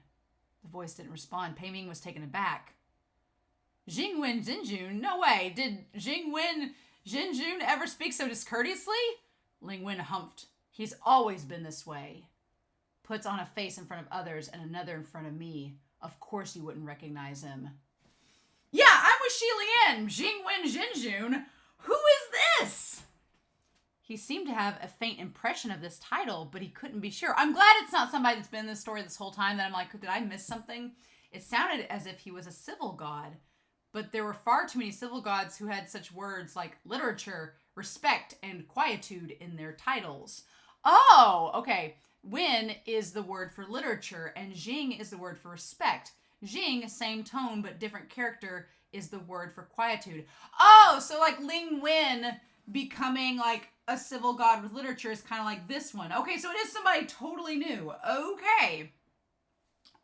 The voice didn't respond. Pei Ming was taken aback. Jing Wen Zhenjun? No way! Did Jing Wen Zhenjun ever speak so discourteously? Ling Wen humphed. He's always been this way. Puts on a face in front of others and another in front of me. Of course you wouldn't recognize him. Yeah, I'm with Shilian. Jing Wen Zhenjun. Who is this? He seemed to have a faint impression of this title, but he couldn't be sure. I'm glad it's not somebody that's been in this story this whole time that I'm like, did I miss something? It sounded as if he was a civil god, but there were far too many civil gods who had such words like literature, respect, and quietude in their titles. Oh, okay. Wen is the word for literature, and Jing is the word for respect. Jing, same tone but different character, is the word for quietude. Oh, so like Ling Wen becoming like a civil god with literature is kind of like this one. Okay, so it is somebody totally new. Okay.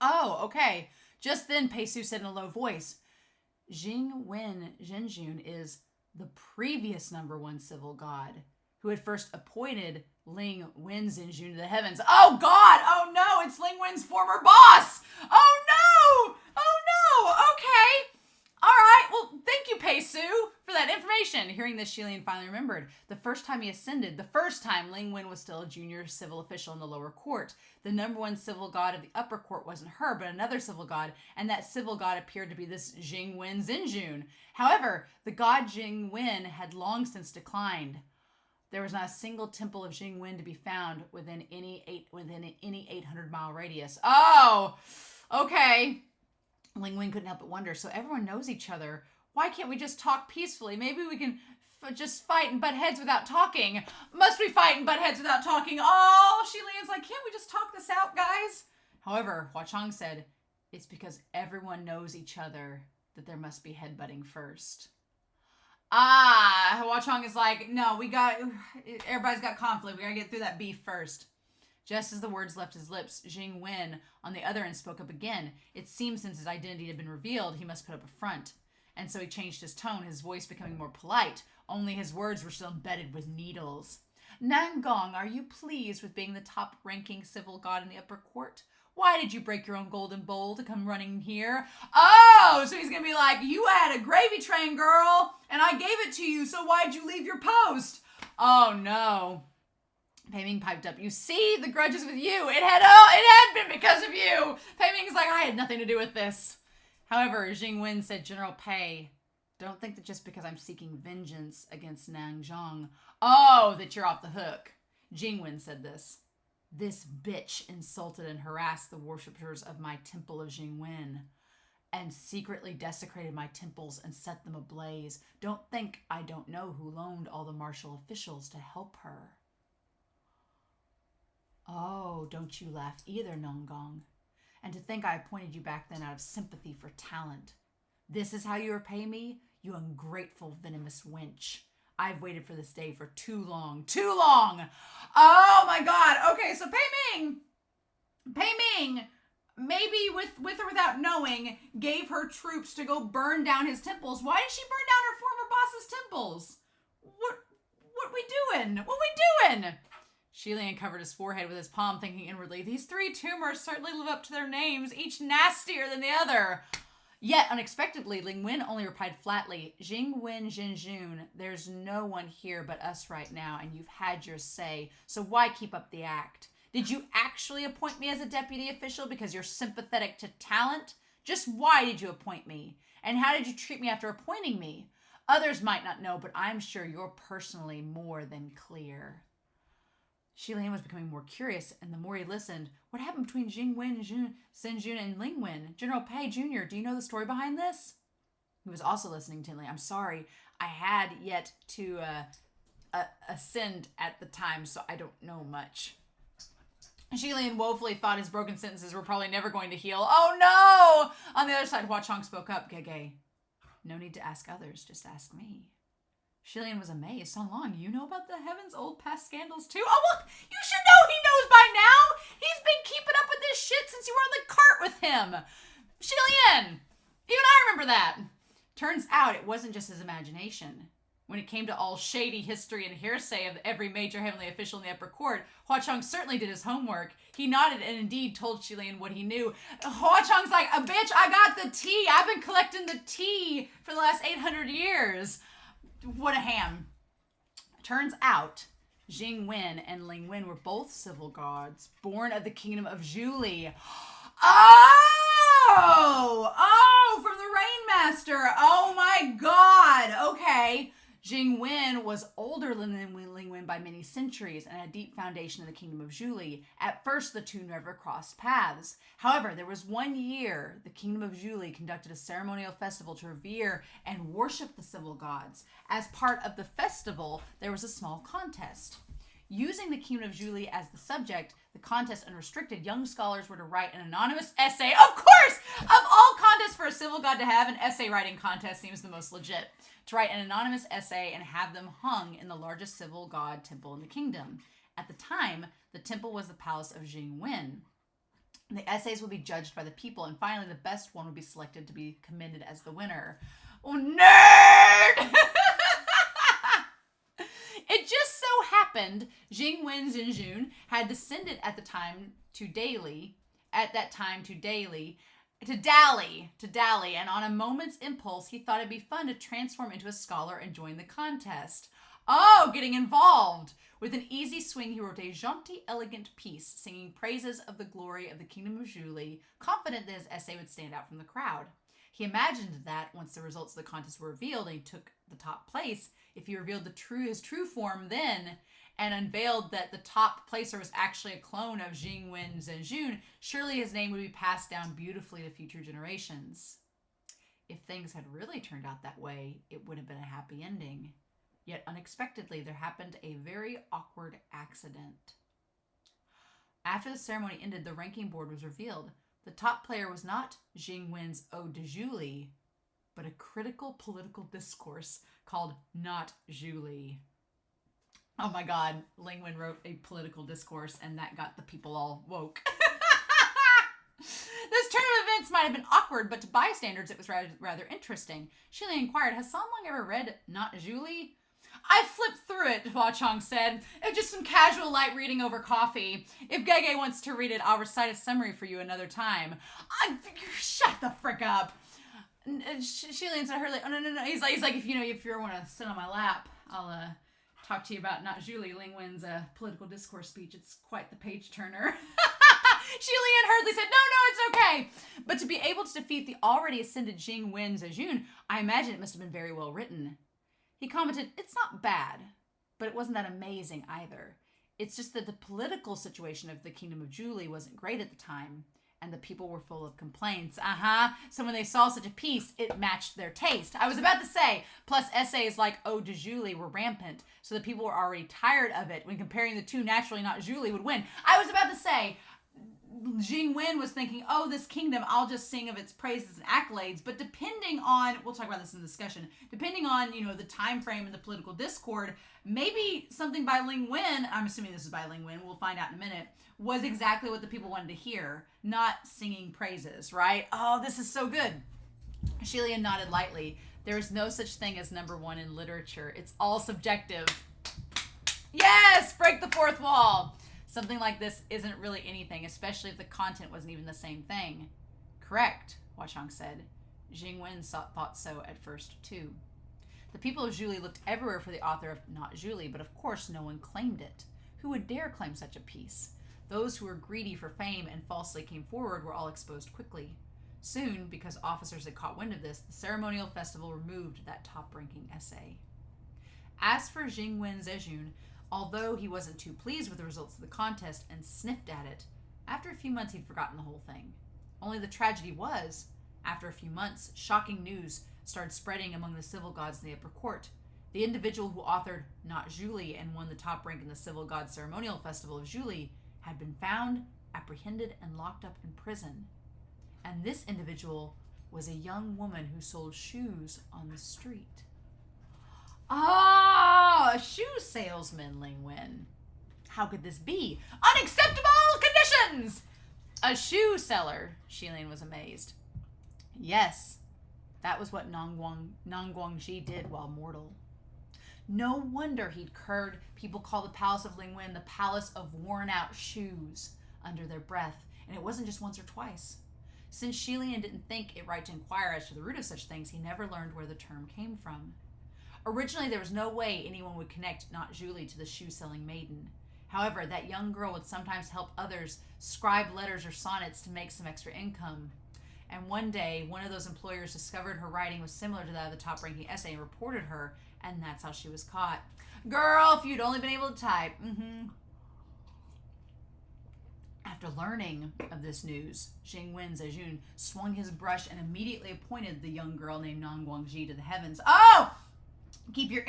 Oh, okay. Just then, Pei Su said in a low voice, Jing Wen Zhenjun is the previous #1 civil god who had first appointed Ling Wen Zhenjun to the heavens. Oh God! Oh no! It's Ling Wen's former boss! Oh no! Oh no! Okay! Alright, well, thank you, Pei Su, for that information. Hearing this, Shilian finally remembered. The first time he ascended, the first time Ling Wen was still a junior civil official in the lower court. The #1 civil god of the upper court wasn't her, but another civil god, and that civil god appeared to be this Jing Wen Zhenjun. However, the god Jing Wen had long since declined. There was not a single temple of Jing Wen to be found within any 800-mile radius. Oh, okay. Ling Wen couldn't help but wonder, so everyone knows each other. Why can't we just talk peacefully? Maybe we can just fight and butt heads without talking. Must we fight and butt heads without talking? Oh, Shilian's like, can't we just talk this out, guys? However, Hua Chong said, it's because everyone knows each other that there must be headbutting first. Ah, Hua Chong is like, no, everybody's got conflict. We gotta get through that beef first. Just as the words left his lips, Jing Wen, on the other end, spoke up again. It seemed since his identity had been revealed, he must put up a front. and so he changed his tone, his voice becoming more polite. Only his words were still embedded with needles. Nangong, are you pleased with being the top-ranking civil god in the upper court? Why did you break your own golden bowl to come running here? Oh, so he's going to be like, you had a gravy train, girl, and I gave it to you, so why'd you leave your post? Oh, no. Pei Ming piped up, you see, the grudge is with you. It had been because of you. Pei Ming's like, I had nothing to do with this. However, Ling Wen said, General Pei, don't think that just because I'm seeking vengeance against Nanzhong, that you're off the hook. Ling Wen said this. This bitch insulted and harassed the worshippers of my temple of Jingwen and secretly desecrated my temples and set them ablaze. Don't think I don't know who loaned all the martial officials to help her. Oh, don't you laugh either, Nongong. And to think I appointed you back then out of sympathy for talent. This is how you repay me, you ungrateful, venomous wench. I've waited for this day for too long. Too long! Oh my god. Okay, so Pei Ming, maybe with or without knowing, gave her troops to go burn down his temples. Why did she burn down her former boss's temples? What we doing? What we doing? Shilian covered his forehead with his palm, thinking inwardly, these three tumors certainly live up to their names, each nastier than the other. Yet, unexpectedly, Ling Wen only replied flatly, Jing Wen Zhenjun, there's no one here but us right now, and you've had your say, so why keep up the act? Did you actually appoint me as a deputy official because you're sympathetic to talent? Just why did you appoint me? And how did you treat me after appointing me? Others might not know, but I'm sure you're personally more than clear. Shilian was becoming more curious, and the more he listened, what happened between Jing Wen Zhenjun and Ling Wen? General Pei Jr., do you know the story behind this? He was also listening intently. I'm sorry, I had yet to ascend at the time, so I don't know much. Shilian woefully thought his broken sentences were probably never going to heal. Oh no! On the other side, Hua Chong spoke up. Gege, no need to ask others, just ask me. Shilian was amazed. So long, you know about the Heaven's old past scandals too? Oh, well, you should know he knows by now. He's been keeping up with this shit since you were on the cart with him. Shilian, even I remember that. Turns out it wasn't just his imagination. When it came to all shady history and hearsay of every major heavenly official in the upper court, Hua Chong certainly did his homework. He nodded and indeed told Shilian what he knew. Hua Chong's like, bitch, I got the tea. I've been collecting the tea for the last 800 years. What a ham. Turns out, Jing Wen and Ling Wen were both civil gods, born of the kingdom of Zhuli. Oh, from the Rainmaster. Oh my god. Okay. Jing Wen was older than Ling Wen by many centuries and had a deep foundation in the kingdom of Zhuli. At first, the two never crossed paths. However, there was one year the kingdom of Zhuli conducted a ceremonial festival to revere and worship the civil gods. As part of the festival, there was a small contest. Using the kingdom of Zhuli as the subject, the contest unrestricted, young scholars were to write an anonymous essay. Of course! Of all contests for a civil god to have, an essay writing contest seems the most legit. To write an anonymous essay and have them hung in the largest civil god temple in the kingdom. At the time, the temple was the palace of Jing Wen. The essays would be judged by the people, and finally the best one would be selected to be commended as the winner. Oh, nerd! It just so happened Jing Wen Zhenjun had descended at that time to dally, and on a moment's impulse, he thought it'd be fun to transform into a scholar and join the contest. Oh, getting involved. With an easy swing, he wrote a jaunty, elegant piece, singing praises of the glory of the kingdom of Zhuli, confident that his essay would stand out from the crowd. He imagined that, once the results of the contest were revealed and he took the top place, if he revealed his true form then, and unveiled that the top placer was actually a clone of Jing Wen Zhenjun, surely his name would be passed down beautifully to future generations. If things had really turned out that way, it would have been a happy ending. Yet unexpectedly, there happened a very awkward accident. After the ceremony ended, the ranking board was revealed. The top player was not Jing Wen's Ode de Julie, but a critical political discourse called Not Julie. Oh my god, Ling Wen wrote a political discourse and that got the people all woke. This turn of events might have been awkward, but to bystanders it was rather interesting. Shili inquired, has someone ever read Not Julie? I flipped through it, Hua Chong said. It's just some casual light reading over coffee. If Gege wants to read it, I'll recite a summary for you another time. Shut the frick up. Shili answered her like, oh, no. He's like, if you want to sit on my lap, I'll talk to you about Not Julie, Ling Wen's political discourse speech. It's quite the page turner. Shilian hurriedly said, no, it's okay. But to be able to defeat the already ascended Jing Wen Zejun, I imagine it must have been very well written. He commented, it's not bad, but it wasn't that amazing either. It's just that the political situation of the Kingdom of Julie wasn't great at the time, and the people were full of complaints. So when they saw such a piece, it matched their taste. I was about to say, plus essays like Ode to Julie were rampant, so the people were already tired of it. When comparing the two, naturally Not Julie would win. I was about to say, Jing Wen was thinking, oh, this kingdom, I'll just sing of its praises and accolades. But depending on, we'll talk about this in the discussion, depending on, the time frame and the political discord, maybe something by Ling Wen, I'm assuming this is by Ling Wen, we'll find out in a minute, was exactly what the people wanted to hear, not singing praises, right? Oh, this is so good. Shilian nodded lightly. There is no such thing as number one in literature. It's all subjective. Yes! Break the fourth wall! Something like this isn't really anything, especially if the content wasn't even the same thing. Correct, Hua Chong said. Jing Wen thought so at first, too. The people of Julie looked everywhere for the author of Not Julie, but of course no one claimed it. Who would dare claim such a piece? Those who were greedy for fame and falsely came forward were all exposed quickly. Soon, because officers had caught wind of this, the ceremonial festival removed that top-ranking essay. As for Jing Wen Zejun, although he wasn't too pleased with the results of the contest and sniffed at it, after a few months he'd forgotten the whole thing. Only the tragedy was, after a few months, shocking news started spreading among the civil gods in the upper court. The individual who authored Not Julie and won the top rank in the civil god ceremonial festival of Julie had been found, apprehended, and locked up in prison. And this individual was a young woman who sold shoes on the street. Oh, a shoe salesman, Ling Wen. How could this be? Unacceptable conditions! A shoe seller, Shilian was amazed. Yes, that was what Nangguangji did while mortal. No wonder he'd heard people call the palace of Ling Wen the palace of worn-out shoes under their breath, and it wasn't just once or twice. Since Shilian didn't think it right to inquire as to the root of such things, he never learned where the term came from. Originally, there was no way anyone would connect Not Julie to the shoe-selling maiden. However, that young girl would sometimes help others scribe letters or sonnets to make some extra income. And one day, one of those employers discovered her writing was similar to that of the top-ranking essay and reported her, and that's how she was caught. Girl, if you'd only been able to type. After learning of this news, Jing Wen Zejun swung his brush and immediately appointed the young girl named Nangguangji to the heavens. Oh! Keep your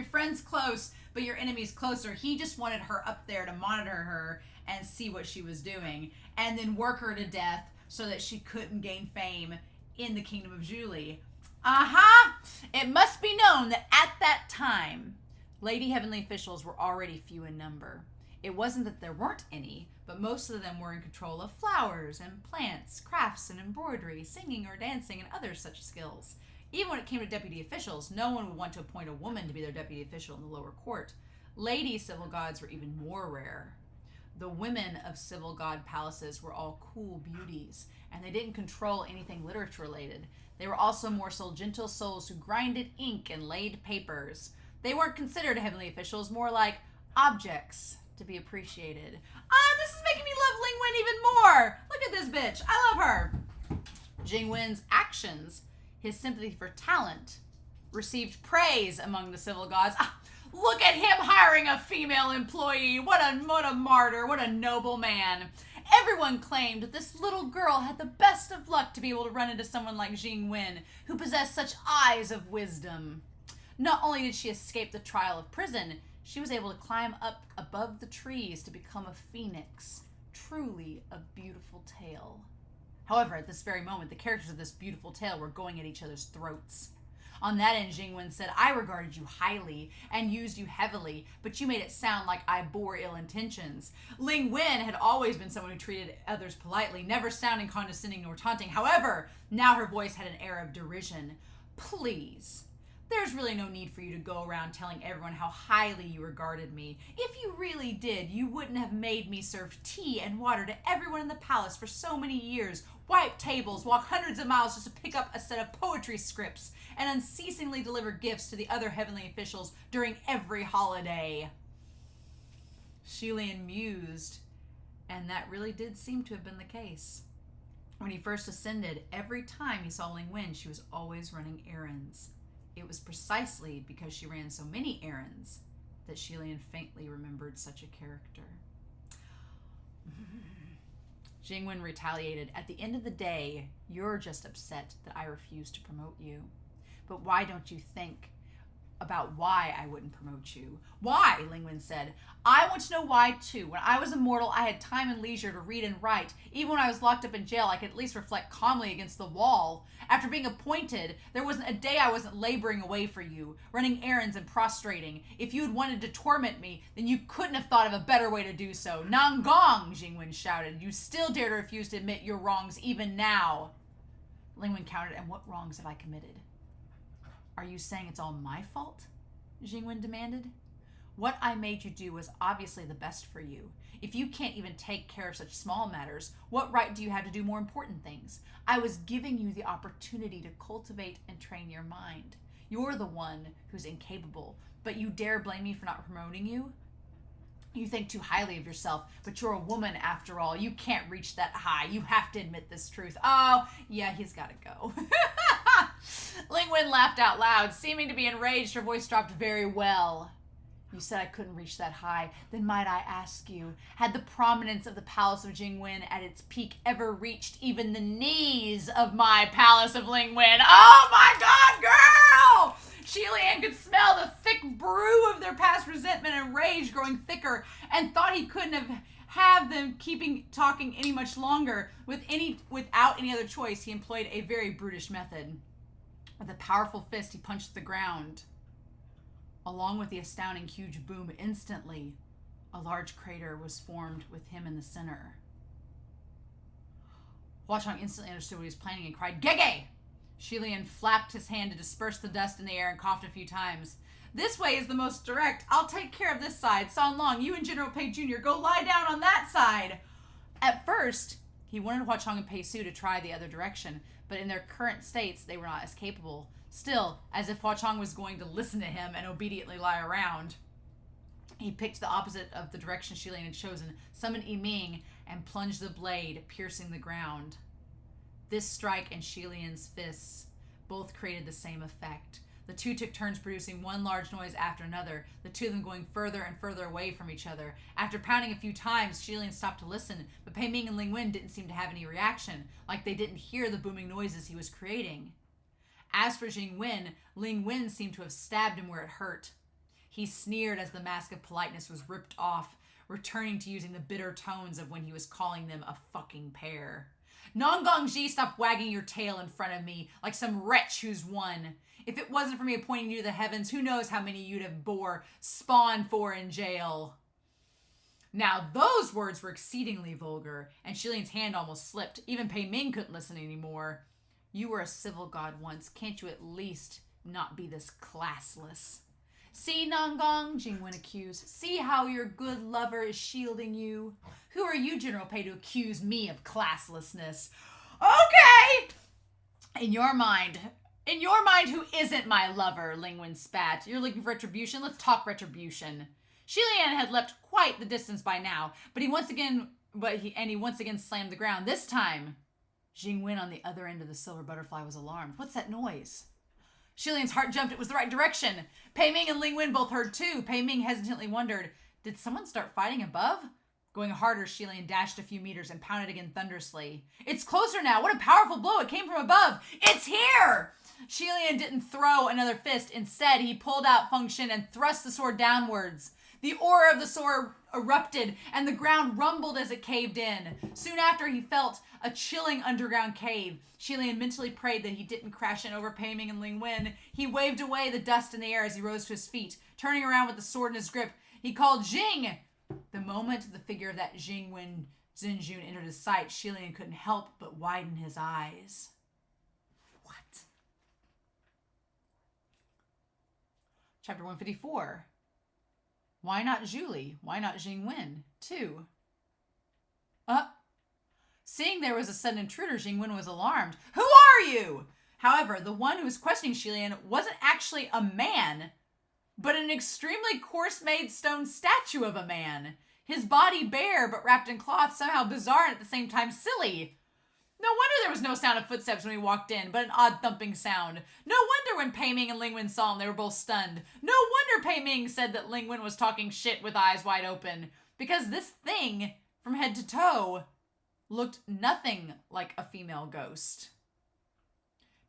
friends close, but your enemies closer. He just wanted her up there to monitor her and see what she was doing, and then work her to death so that she couldn't gain fame in the Kingdom of Julie. It must be known that at that time, Lady Heavenly officials were already few in number. It wasn't that there weren't any, but most of them were in control of flowers and plants, crafts and embroidery, singing or dancing, and other such skills. Even when it came to deputy officials, no one would want to appoint a woman to be their deputy official in the lower court. Lady civil gods were even more rare. The women of civil god palaces were all cool beauties, and they didn't control anything literature related. They were also more so gentle souls who grinded ink and laid papers. They weren't considered heavenly officials, more like objects to be appreciated. This is making me love Ling Wen even more. Look at this bitch. I love her. Jing Wen's actions, his sympathy for talent, received praise among the civil gods. Look at him hiring a female employee. What a martyr. What a noble man. Everyone claimed that this little girl had the best of luck to be able to run into someone like Jing Wen, who possessed such eyes of wisdom. Not only did she escape the trial of prison, she was able to climb up above the trees to become a phoenix. Truly a beautiful tale. However, at this very moment, the characters of this beautiful tale were going at each other's throats. On that end, Jing Wen said, I regarded you highly and used you heavily, but you made it sound like I bore ill intentions. Ling Wen had always been someone who treated others politely, never sounding condescending nor taunting. However, now her voice had an air of derision. Please. There's really no need for you to go around telling everyone how highly you regarded me. If you really did, you wouldn't have made me serve tea and water to everyone in the palace for so many years, wipe tables, walk hundreds of miles just to pick up a set of poetry scripts, and unceasingly deliver gifts to the other heavenly officials during every holiday. Xilian mused, and that really did seem to have been the case. When he first ascended, every time he saw Ling Wen, she was always running errands. It was precisely because she ran so many errands that Xilian faintly remembered such a character. Jing Wen retaliated. At the end of the day, you're just upset that I refused to promote you. But why don't you think about why I wouldn't promote you? Why? Ling Wen said. I want to know why too. When I was immortal, I had time and leisure to read and write. Even when I was locked up in jail, I could at least reflect calmly against the wall. After being appointed, there wasn't a day I wasn't laboring away for you, running errands and prostrating. If you had wanted to torment me, then you couldn't have thought of a better way to do so. Nangong, Jing Wen shouted. You still dare to refuse to admit your wrongs even now. Ling Wen countered, and what wrongs have I committed? Are you saying it's all my fault? Jing Wen demanded. What I made you do was obviously the best for you. If you can't even take care of such small matters, what right do you have to do more important things? I was giving you the opportunity to cultivate and train your mind. You're the one who's incapable, but you dare blame me for not promoting you? You think too highly of yourself, but you're a woman after all. You can't reach that high. You have to admit this truth. Oh, yeah, he's got to go. Ling Wen laughed out loud, seeming to be enraged. Her voice dropped very well. You said I couldn't reach that high. Then might I ask you, had the prominence of the palace of Jing Wen at its peak ever reached even the knees of my palace of Ling Wen? Oh my God, girl! Xilian could smell the thick brew of their past resentment and rage growing thicker, and thought he couldn't have them keeping talking any much longer. Without any other choice, he employed a very brutish method. With a powerful fist, he punched the ground. Along with the astounding huge boom, instantly, a large crater was formed with him in the center. Huachong instantly understood what he was planning and cried, Gege! Xilian flapped his hand to disperse the dust in the air and coughed a few times. This way is the most direct. I'll take care of this side. San Long, you and General Pei Jr. go lie down on that side. At first, he wanted Huachong and Pei Su to try the other direction, but in their current states, they were not as capable. Still, as if Huachong was going to listen to him and obediently lie around, he picked the opposite of the direction Xilian had chosen, summoned Yiming, and plunged the blade, piercing the ground. This strike and Xilian's fists both created the same effect. The two took turns producing one large noise after another, the two of them going further and further away from each other. After pounding a few times, Xilian stopped to listen, but Pei Ming and Ling Wen didn't seem to have any reaction, like they didn't hear the booming noises he was creating. As for Jing Wen, Ling Wen seemed to have stabbed him where it hurt. He sneered as the mask of politeness was ripped off, returning to using the bitter tones of when he was calling them a fucking pair. Nongongji, stop wagging your tail in front of me like some wretch who's won. If it wasn't for me appointing you to the heavens, who knows how many you'd have spawned for in jail. Now those words were exceedingly vulgar, and Xilian's hand almost slipped. Even Pei Ming couldn't listen anymore. You were a civil god once. Can't you at least not be this classless? See, Nangong, Jing Wen accused. See how your good lover is shielding you? Who are you, General Pei, to accuse me of classlessness? Okay! In your mind, who isn't my lover? Ling Wen spat. You're looking for retribution? Let's talk retribution. Xilian had leapt quite the distance by now, but he once again slammed the ground. This time, Jing Wen on the other end of the silver butterfly was alarmed. What's that noise? Xilian's heart jumped. It was the right direction. Pei Ming and Ling Wen both heard too. Pei Ming hesitantly wondered, did someone start fighting above? Going harder, Xilian dashed a few meters and pounded again thunderously. It's closer now. What a powerful blow. It came from above. It's here! Xilian didn't throw another fist. Instead, he pulled out Feng Shin and thrust the sword downwards. The aura of the sword erupted, and the ground rumbled as it caved in. Soon after, he felt a chilling underground cave. Shilian mentally prayed that he didn't crash in over Pei Ming and Ling Wen. He waved away the dust in the air as he rose to his feet. Turning around with the sword in his grip, he called, "Jing!" The moment the figure of that Jing Wen Zhenjun entered his sight, Shilian couldn't help but widen his eyes. What? Chapter 154. Why not Julie? Why not Jing Wen? 2. Seeing there was a sudden intruder, Jing Wen was alarmed. "Who are you?" However, the one who was questioning Shilian wasn't actually a man, but an extremely coarse-made stone statue of a man. His body bare, but wrapped in cloth, somehow bizarre and at the same time silly. No wonder there was no sound of footsteps when we walked in, but an odd thumping sound. No wonder when Pei Ming and Ling Wen saw him, they were both stunned. No wonder Pei Ming said that Ling Wen was talking shit with eyes wide open. Because this thing, from head to toe, looked nothing like a female ghost.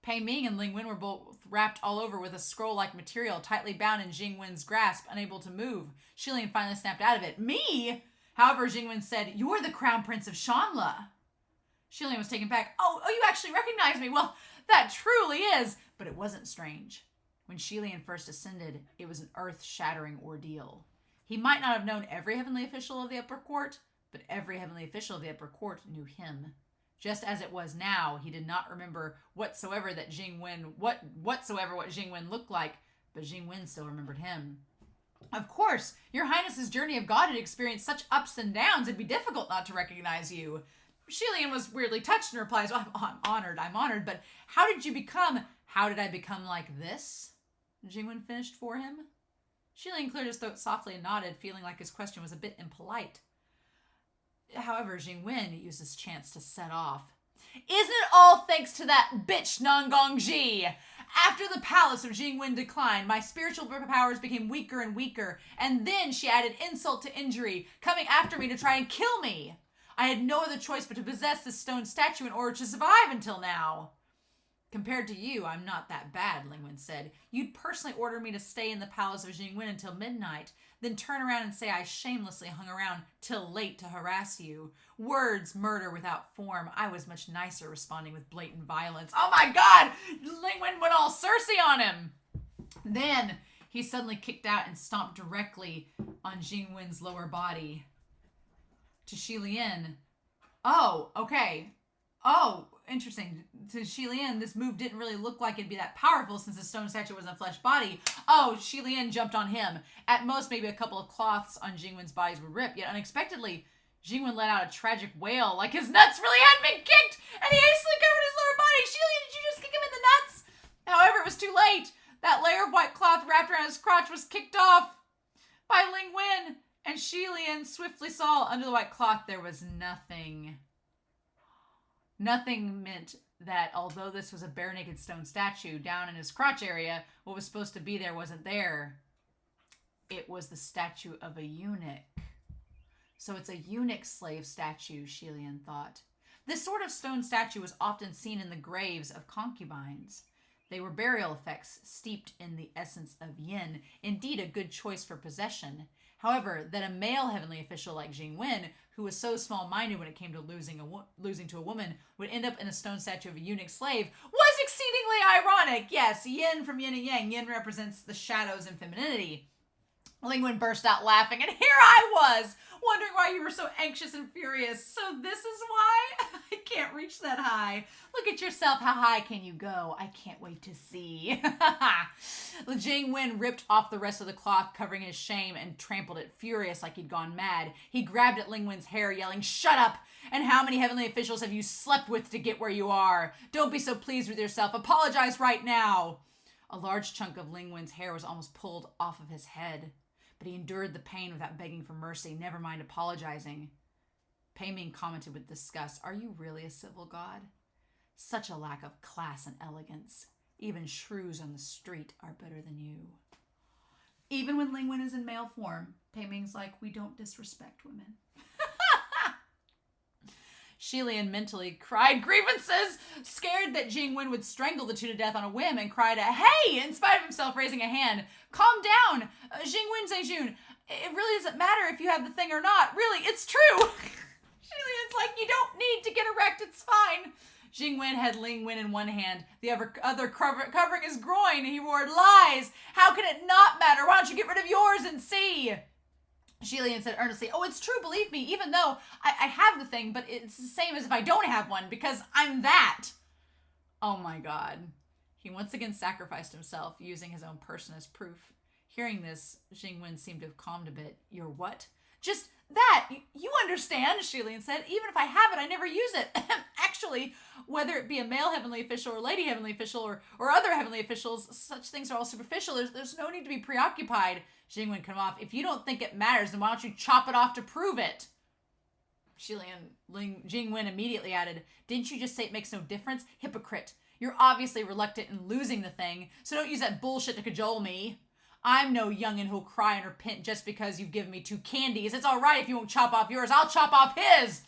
Pei Ming and Ling Wen were both wrapped all over with a scroll-like material, tightly bound in Jing Wen's grasp, unable to move. Shilian finally snapped out of it. "Me?" However, Jing Wen said, "You're the Crown Prince of Shanla." Shilian was taken back. Oh, you actually recognize me. Well, that truly is. But it wasn't strange. When Shilian first ascended, it was an earth-shattering ordeal. He might not have known every heavenly official of the upper court, but every heavenly official of the upper court knew him. Just as it was now, he did not remember whatsoever what Jing Wen looked like, but Jing Wen still remembered him. "Of course, your highness's journey of God had experienced such ups and downs, it'd be difficult not to recognize you." Shilian was weirdly touched and replies, "Well, I'm honored, but how did I become like this?" Jing Wen finished for him. Shilian cleared his throat softly and nodded, feeling like his question was a bit impolite. However, Jing Wen used this chance to set off. "Isn't it all thanks to that bitch Nangongji? After the palace of Jing Wen declined, my spiritual powers became weaker and weaker, and then she added insult to injury, coming after me to try and kill me. I had no other choice but to possess this stone statue in order to survive until now." "Compared to you, I'm not that bad," Ling Wen said. "You'd personally order me to stay in the palace of Jing Wen until midnight, then turn around and say I shamelessly hung around till late to harass you. Words murder without form. I was much nicer, responding with blatant violence." Oh my god! Ling Wen went all Cersei on him! Then he suddenly kicked out and stomped directly on Jing Wen's lower body. To Shilian, "Oh, okay. Oh, interesting. To Shilian, this move didn't really look like it'd be that powerful since the stone statue was a flesh body." Oh, Shilian jumped on him. At most, maybe a couple of cloths on Jing Wen's bodies would rip, yet unexpectedly, Jing Wen let out a tragic wail, like his nuts really had been kicked, and he hastily covered his lower body. "Shilian, did you just kick him in the nuts?" However, it was too late. That layer of white cloth wrapped around his crotch was kicked off by Ling Wen, and Shilian swiftly saw under the white cloth there was nothing. Nothing meant that although this was a bare-naked stone statue down in his crotch area, what was supposed to be there wasn't there. It was the statue of a eunuch. So it's a eunuch slave statue, Shilian thought. This sort of stone statue was often seen in the graves of concubines. They were burial effects steeped in the essence of yin, indeed a good choice for possession. However, that a male heavenly official like Jing Wen, who was so small-minded when it came to losing to a woman, would end up in a stone statue of a eunuch slave was exceedingly ironic. Yes, yin from yin and yang. Yin represents the shadows and femininity. Ling Wen burst out laughing, and here I was, wondering why you were so anxious and furious. So this is why? I can't reach that high. Look at yourself. How high can you go? I can't wait to see. Jing Wen ripped off the rest of the cloth, covering his shame, and trampled it, furious like he'd gone mad. He grabbed at Ling Wen's hair, yelling, "Shut up! And how many heavenly officials have you slept with to get where you are? Don't be so pleased with yourself. Apologize right now." A large chunk of Ling Wen's hair was almost pulled off of his head. But he endured the pain without begging for mercy, never mind apologizing. Pei Ming commented with disgust, "Are you really a civil god? Such a lack of class and elegance. Even shrews on the street are better than you." Even when Ling Wen is in male form, Pei Ming's like, "We don't disrespect women." Shilian mentally cried grievances, scared that Jing Wen would strangle the two to death on a whim, and cried, "Hey!" in spite of himself raising a hand. "Calm down, Jing Wen Zheijun. It really doesn't matter if you have the thing or not. Really, it's true. Shilian's like, you don't need to get erect. It's fine. Jing Wen had Ling Wen in one hand, the other covering his groin. He roared, lies! How can it not matter? Why don't you get rid of yours and see? Shilian said earnestly, oh, it's true, believe me, even though I have the thing, but it's the same as if I don't have one, because I'm that. Oh my god. He once again sacrificed himself, using his own person as proof. Hearing this, Jing Wen seemed to have calmed a bit. You're what? Just that. You understand, Shilian said. Even if I have it, I never use it. Actually, whether it be a male heavenly official or lady heavenly official or other heavenly officials, such things are all superficial. There's no need to be preoccupied. Jing Wen cut him off. If you don't think it matters, then why don't you chop it off to prove it? Jing Wen immediately added, didn't you just say it makes no difference? Hypocrite. You're obviously reluctant in losing the thing, so don't use that bullshit to cajole me. I'm no youngin' who'll cry and repent just because you've given me 2 candies. It's all right if you won't chop off yours. I'll chop off his.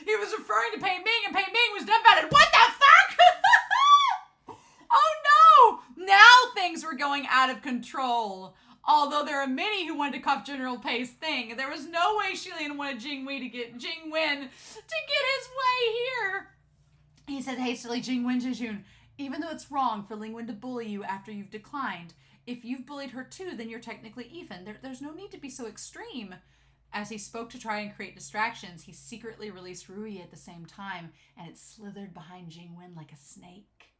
He was referring to Pei Ming, and Pei Ming was dumbfounded. What the fuck? Oh no! Now things were going out of control. Although there are many who wanted to cuff General Pei's thing, there was no way Shilian wanted Jing Wen to get his way here. He said hastily, Jing Wen Jejun, even though it's wrong for Ling Wen to bully you after you've declined, if you've bullied her too, then you're technically even. There's no need to be so extreme. As he spoke to try and create distractions, he secretly released Rui at the same time, and it slithered behind Jing Wen like a snake.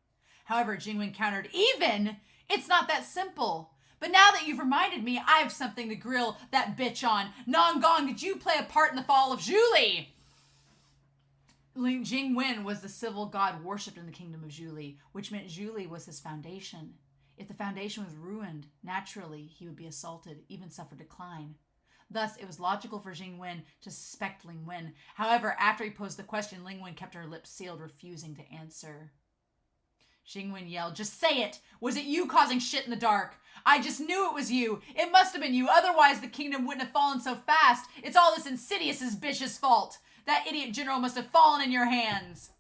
However, Jing Wen countered, even? It's not that simple. But now that you've reminded me, I have something to grill that bitch on. Nong Gong, did you play a part in the fall of Zhuli? Jing Wen was the civil god worshipped in the kingdom of Zhuli, which meant Zhuli was his foundation. If the foundation was ruined, naturally, he would be assaulted, even suffer decline. Thus, it was logical for Jing Wen to suspect Ling Wen. However, after he posed the question, Ling Wen kept her lips sealed, refusing to answer. Jing Wen yelled, just say it! Was it you causing shit in the dark? I just knew it was you! It must have been you, otherwise the kingdom wouldn't have fallen so fast! It's all this Insidious's bitch's fault! That idiot general must have fallen in your hands!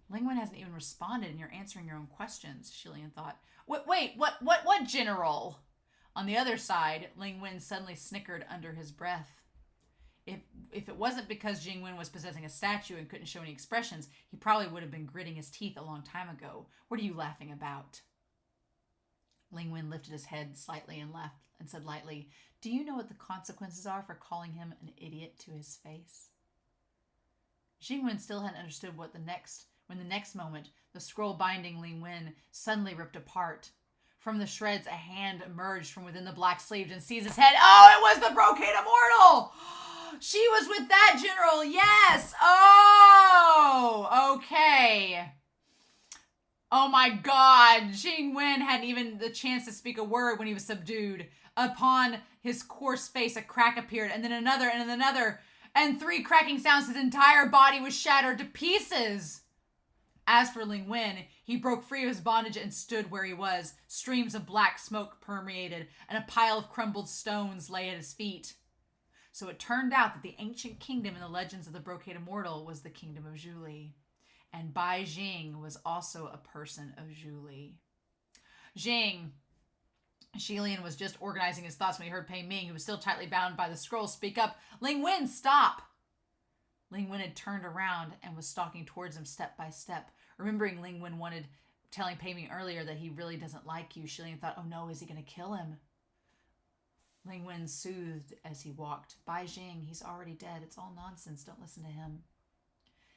Ling Wen hasn't even responded and you're answering your own questions, Shilian thought. Wait, what general? On the other side, Ling Wen suddenly snickered under his breath. If it wasn't because Jing Wen was possessing a statue and couldn't show any expressions, he probably would have been gritting his teeth a long time ago. What are you laughing about? Ling Wen lifted his head slightly and laughed and said lightly, do you know what the consequences are for calling him an idiot to his face? Jing Wen still hadn't understood when the next moment, the scroll binding Ling Wen suddenly ripped apart. From the shreds, a hand emerged from within the black sleeve and seized his head. Oh, it was the brocade immortal! She was with that general, yes! Oh, okay. Oh my god, Jing Wen hadn't even the chance to speak a word when he was subdued. Upon his coarse face, a crack appeared, and then another, and then another, and 3 cracking sounds. His entire body was shattered to pieces. As for Ling Wen, he broke free of his bondage and stood where he was. Streams of black smoke permeated, and a pile of crumbled stones lay at his feet. So it turned out that the ancient kingdom in the legends of the Brocade Immortal was the kingdom of Zhuli. And Bai Jing was also a person of Zhuli. Jing, Shilian was just organizing his thoughts when he heard Pei Ming, who was still tightly bound by the scroll, speak up. Ling Wen, stop! Ling Wen had turned around and was stalking towards him step by step. Remembering Ling Wen telling Pei Ming earlier that he really doesn't like you, Shilian thought, oh no, is he going to kill him? Ling Wen soothed as he walked. Bai Jing, he's already dead. It's all nonsense. Don't listen to him.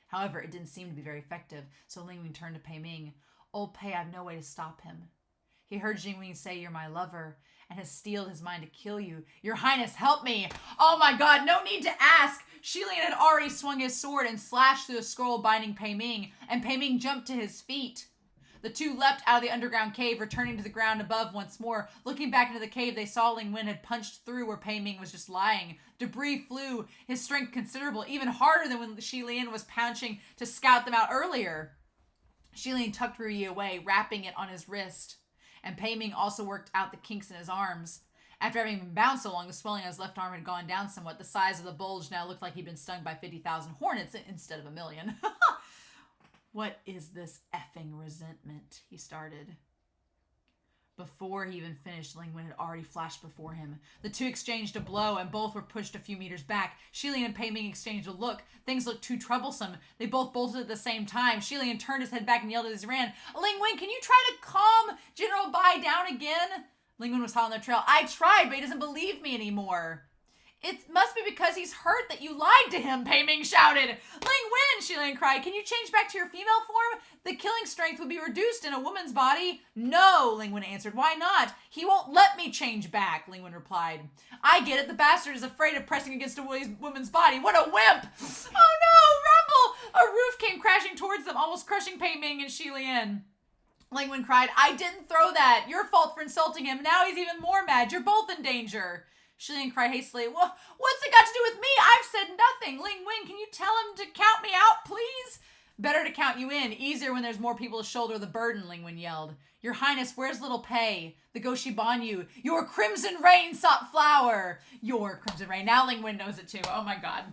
However, it didn't seem to be very effective, so Ling Wen turned to Pei Ming. Old Pei, I have no way to stop him. He heard Jing Wen say, you're my lover, and has steeled his mind to kill you. Your Highness, help me! Oh my god, no need to ask! Shilian had already swung his sword and slashed through the scroll binding Pei Ming, and Pei Ming jumped to his feet. The two leapt out of the underground cave, returning to the ground above once more. Looking back into the cave, they saw Ling Wen had punched through where Pei Ming was just lying. Debris flew, his strength considerable, even harder than when Shilian was pouncing to scout them out earlier. Shilian tucked Rui away, wrapping it on his wrist. And Pei Ming also worked out the kinks in his arms. After having been bound so long, the swelling on his left arm had gone down somewhat. The size of the bulge now looked like he'd been stung by 50,000 hornets instead of 1,000,000. What is this effing resentment? He started. Before he even finished, Ling Wen had already flashed before him. The two exchanged a blow, and both were pushed a few meters back. Shilian and Pei Ming exchanged a look. Things looked too troublesome. They both bolted at the same time. Shilian turned his head back and yelled as he ran, Ling Wen, can you try to calm General Bai down again? Ling Wen was hot on their trail. I tried, but he doesn't believe me anymore. It must be because he's hurt that you lied to him, Pei Ming shouted. Ling Wen, Shilian cried. Can you change back to your female form? The killing strength would be reduced in a woman's body. No, Ling Wen answered. Why not? He won't let me change back, Ling Wen replied. I get it. The bastard is afraid of pressing against a woman's body. What a wimp. Oh no, rumble. A roof came crashing towards them, almost crushing Pei Ming and Shilian. Ling Wen cried, I didn't throw that. Your fault for insulting him. Now he's even more mad. You're both in danger. Shilian cried hastily, well, what's it got to do with me? I've said nothing. Ling Wen, can you tell him to count me out, please? Better to count you in. Easier when there's more people to shoulder the burden, Ling Wen yelled. Your Highness, where's little Pei? The Goshi Banyu. Your crimson rain sought flower. Your crimson rain. Now Ling Wen knows it too. Oh my god.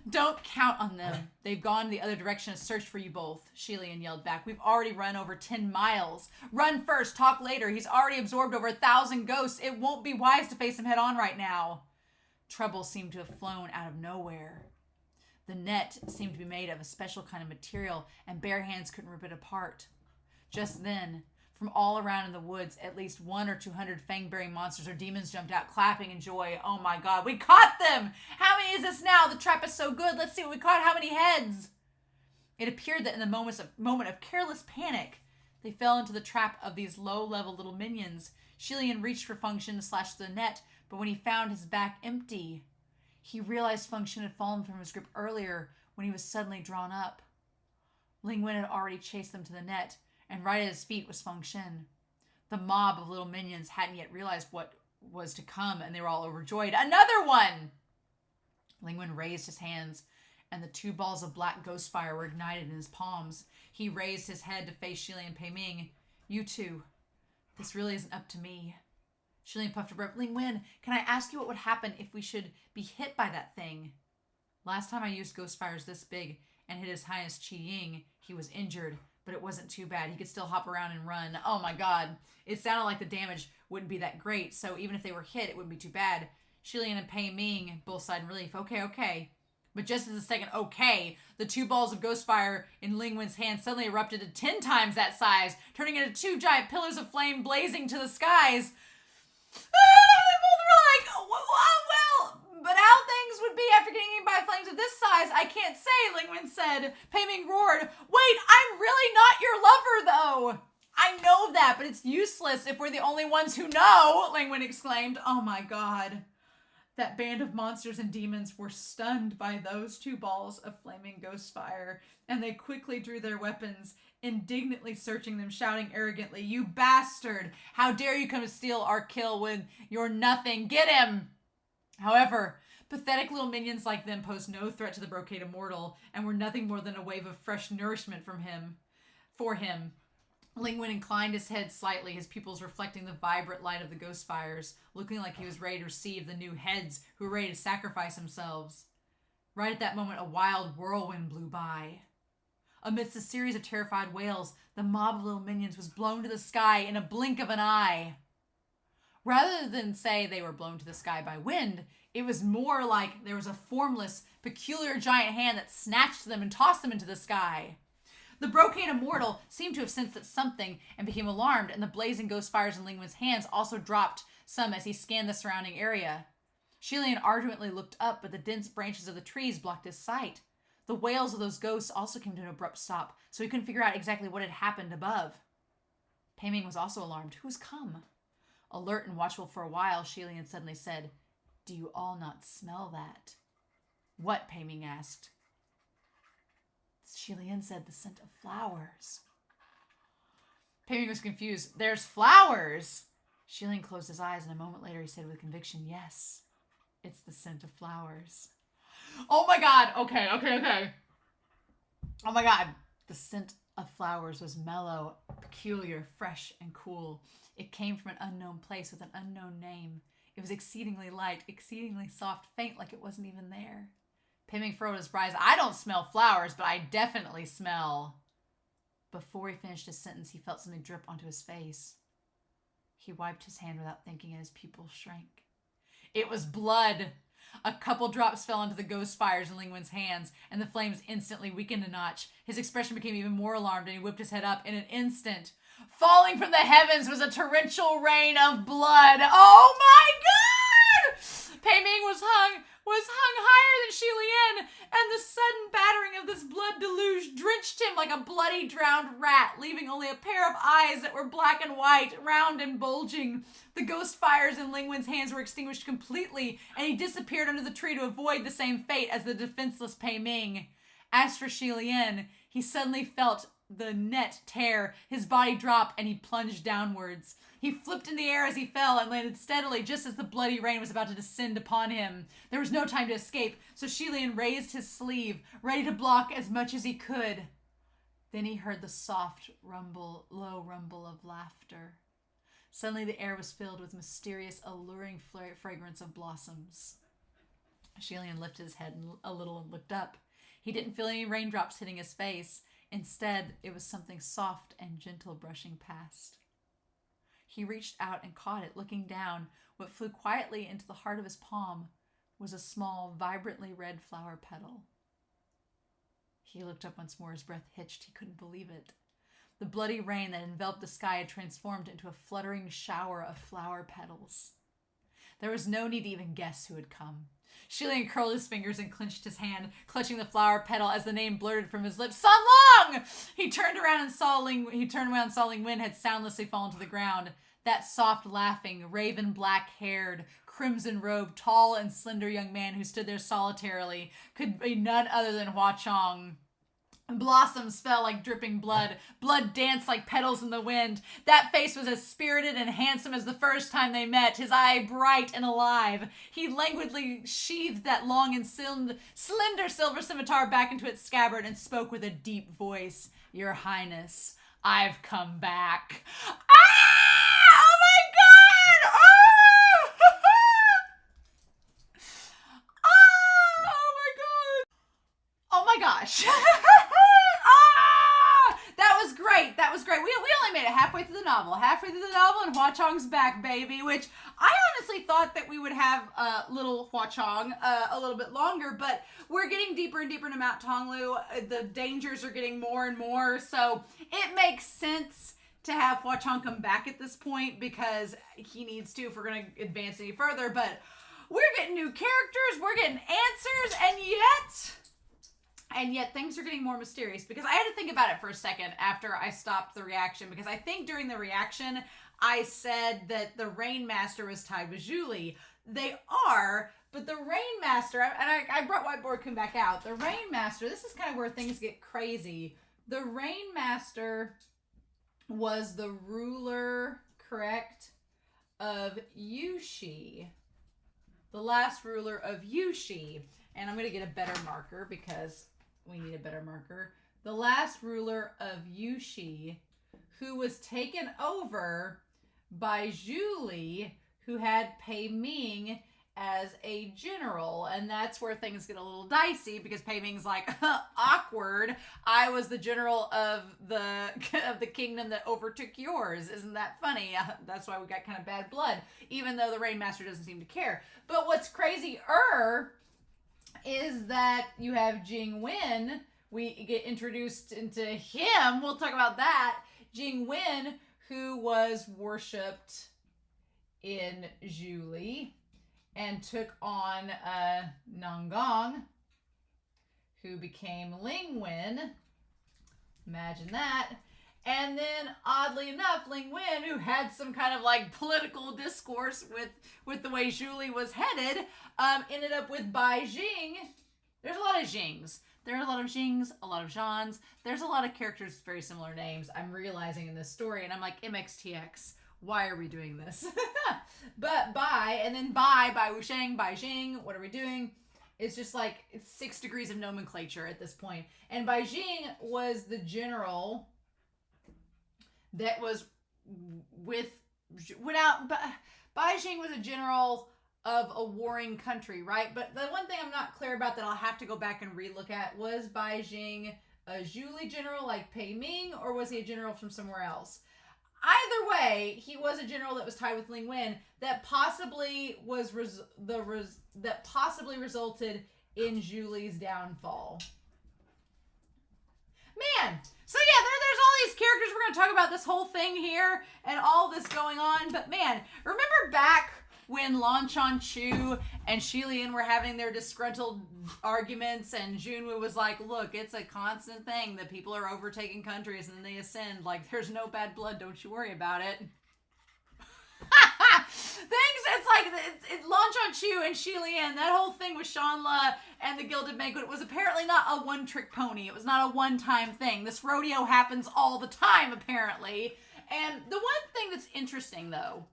Don't count on them. They've gone the other direction and searched for you both, Shilian yelled back. We've already run over 10 miles. Run first, talk later. He's already absorbed over 1,000 ghosts. It won't be wise to face him head on right now. Trouble seemed to have flown out of nowhere. The net seemed to be made of a special kind of material, and bare hands couldn't rip it apart. Just then, from all around in the woods, at least 100 or 200 fang-bearing monsters or demons jumped out, clapping in joy. Oh my god, we caught them! How many is this now? The trap is so good. Let's see what we caught. How many heads? It appeared that in the moment of careless panic, they fell into the trap of these low-level little minions. Shilian reached for Function to slash the net, but when he found his back empty, he realized Function had fallen from his grip earlier when he was suddenly drawn up. Ling Wen had already chased them to the net, and right at his feet was Function. The mob of little minions hadn't yet realized what was to come, and they were all overjoyed. Another one! Ling Wen raised his hands, and the 2 balls of black ghost fire were ignited in his palms. He raised his head to face Shilian and Pei Ming. You two, this really isn't up to me. Shilian puffed a breath. Ling Wen, can I ask you what would happen if we should be hit by that thing? Last time I used ghost fires this big and hit His Highness JING, he was injured, but it wasn't too bad. He could still hop around and run. Oh my god. It sounded like the damage wouldn't be that great, so even if they were hit, it wouldn't be too bad. Shilian and Pei Ming both sighed in relief. Okay. But just as the second okay, the 2 balls of ghost fire in Ling Wen's hand suddenly erupted to 10 times that size, turning into 2 giant pillars of flame blazing to the skies. They both were like, well, but how things would be after getting eaten by flames of this size, I can't say, Ling Wen said. Pei Ming roared, wait, I'm really not your lover, though. I know that, but it's useless if we're the only ones who know, Ling Wen exclaimed. Oh my god. That band of monsters and demons were stunned by those 2 balls of flaming ghost fire, and they quickly drew their weapons, indignantly searching them, shouting arrogantly, you bastard! How dare you come to steal our kill when you're nothing? Get him! However, pathetic little minions like them posed no threat to the brocade immortal, and were nothing more than a wave of fresh nourishment for him. Ling Wen inclined his head slightly, his pupils reflecting the vibrant light of the ghost fires, looking like he was ready to receive the new heads who were ready to sacrifice themselves. Right at that moment, a wild whirlwind blew by. Amidst a series of terrified wails, the mob of little minions was blown to the sky in a blink of an eye. Rather than say they were blown to the sky by wind, it was more like there was a formless, peculiar giant hand that snatched them and tossed them into the sky. The brocade immortal seemed to have sensed that something and became alarmed, and the blazing ghost fires in Ling Wen's hands also dropped some as he scanned the surrounding area. Shilian ardently looked up, but the dense branches of the trees blocked his sight. The wails of those ghosts also came to an abrupt stop, so he couldn't figure out exactly what had happened above. Pei Ming was also alarmed. Who's come? Alert and watchful for a while, Shilian suddenly said, Do you all not smell that? What? Pei Ming asked. Shilian said the scent of flowers. Pei Ming was confused. There's flowers! Shilian closed his eyes, and a moment later he said with conviction, Yes, it's the scent of flowers. Oh my god! Okay. Oh my god. The scent of flowers was mellow, peculiar, fresh, and cool. It came from an unknown place with an unknown name. It was exceedingly light, exceedingly soft, faint like it wasn't even there. Pei Ming furrowed his brows. I don't smell flowers, but I definitely smell... Before he finished his sentence, he felt something drip onto his face. He wiped his hand without thinking and his pupils shrank. It was blood. A couple drops fell into the ghost fires in Ling Wen's hands, and the flames instantly weakened a notch. His expression became even more alarmed, and he whipped his head up in an instant. Falling from the heavens was a torrential rain of blood. Oh my God! Pei Ming was hung higher than Xi Lian, and the sudden battering of this blood deluge drenched him like a bloody drowned rat, leaving only a pair of eyes that were black and white, round and bulging. The ghost fires in Ling Wen's hands were extinguished completely, and he disappeared under the tree to avoid the same fate as the defenseless Pei Ming. As for Xi Lian, he suddenly felt the net tear, his body drop, and he plunged downwards. He flipped in the air as he fell and landed steadily just as the bloody rain was about to descend upon him. There was no time to escape, so Xi Lian raised his sleeve, ready to block as much as he could. Then he heard the soft rumble, low rumble of laughter. Suddenly the air was filled with mysterious, alluring fragrance of blossoms. Xi Lian lifted his head a little and looked up. He didn't feel any raindrops hitting his face. Instead, it was something soft and gentle brushing past. He reached out and caught it. Looking down, what flew quietly into the heart of his palm was a small, vibrantly red flower petal. He looked up once more, his breath hitched. He couldn't believe it. The bloody rain that enveloped the sky had transformed into a fluttering shower of flower petals. There was no need to even guess who had come. Xi Lian curled his fingers and clenched his hand, clutching the flower petal as the name blurted from his lips. Sun Long! He turned around and saw Ling Wen had soundlessly fallen to the ground. That soft, laughing, raven black-haired, crimson-robed, tall and slender young man who stood there solitarily could be none other than Hua Chong. Blossoms fell like dripping blood. Blood danced like petals in the wind. That face was as spirited and handsome as the first time they met, his eye bright and alive. He languidly sheathed that long and slender silver scimitar back into its scabbard and spoke with a deep voice. Your Highness, I've come back. Ah! Oh my God! Oh! Oh my God! Oh my gosh. That was great. That was great. We only made it halfway through the novel. And Hua Chong's back, baby, which I honestly thought that we would have little Hua Chong a little bit longer, but we're getting deeper and deeper into Mount Tonglu. The dangers are getting more and more, so it makes sense to have Hua Chong come back at this point because he needs to if we're going to advance any further, but we're getting new characters, we're getting answers, and yet things are getting more mysterious because I had to think about it for a second after I stopped the reaction, because I think during the reaction I said that the Rain Master was tied with Julie. They are, but the Rain Master, and I brought Whiteboard-kun back out. The Rain Master, this is kind of where things get crazy. The Rain Master was the ruler, correct, of Yushi. The last ruler of Yushi. And I'm going to get a better marker because we need a better marker. The last ruler of Yushi, who was taken over by Julie, who had Pei Ming as a general. And that's where things get a little dicey because Pei Ming's like, awkward. I was the general of the kingdom that overtook yours. Isn't that funny? That's why we got kind of bad blood, even though the Rain Master doesn't seem to care. But what's crazier is that you have Ling Wen. We get introduced into him. We'll talk about that. Ling Wen, who was worshipped in Julie and took on Nangang, who became Ling Wen. Imagine that. And then, oddly enough, Ling Wen, who had some kind of like political discourse with the way Julie was headed, ended up with Bai Jing. There's a lot of Jings. There are a lot of Jings, a lot of Zhans. There's a lot of characters with very similar names, I'm realizing in this story. And I'm like, MXTX, why are we doing this? But Bai, and then Bai Wusheng, Bai Jing, what are we doing? It's just like, it's 6 degrees of nomenclature at this point. And Bai Jing was the general that was Bai Jing was a general of a warring country, right? But the one thing I'm not clear about that I'll have to go back and relook at, was Bai Jing a Julie general like Pei Ming, or was he a general from somewhere else? either way, he was a general that was tied with Ling Wen that possibly was that possibly resulted in Julie's downfall. Man, so yeah, there's all these characters. We're going to talk about this whole thing here and all this going on. But man, remember back when Lan Chu and Shi Lian were having their disgruntled arguments, and Junwoo was like, look, it's a constant thing that people are overtaking countries and then they ascend. Like, there's no bad blood. Don't you worry about it. It's like Lan Chu and Shi Lian, that whole thing with Shanla and the Gilded Banquet was apparently not a one-trick pony. It was not a one-time thing. This rodeo happens all the time, apparently. And the one thing that's interesting, though,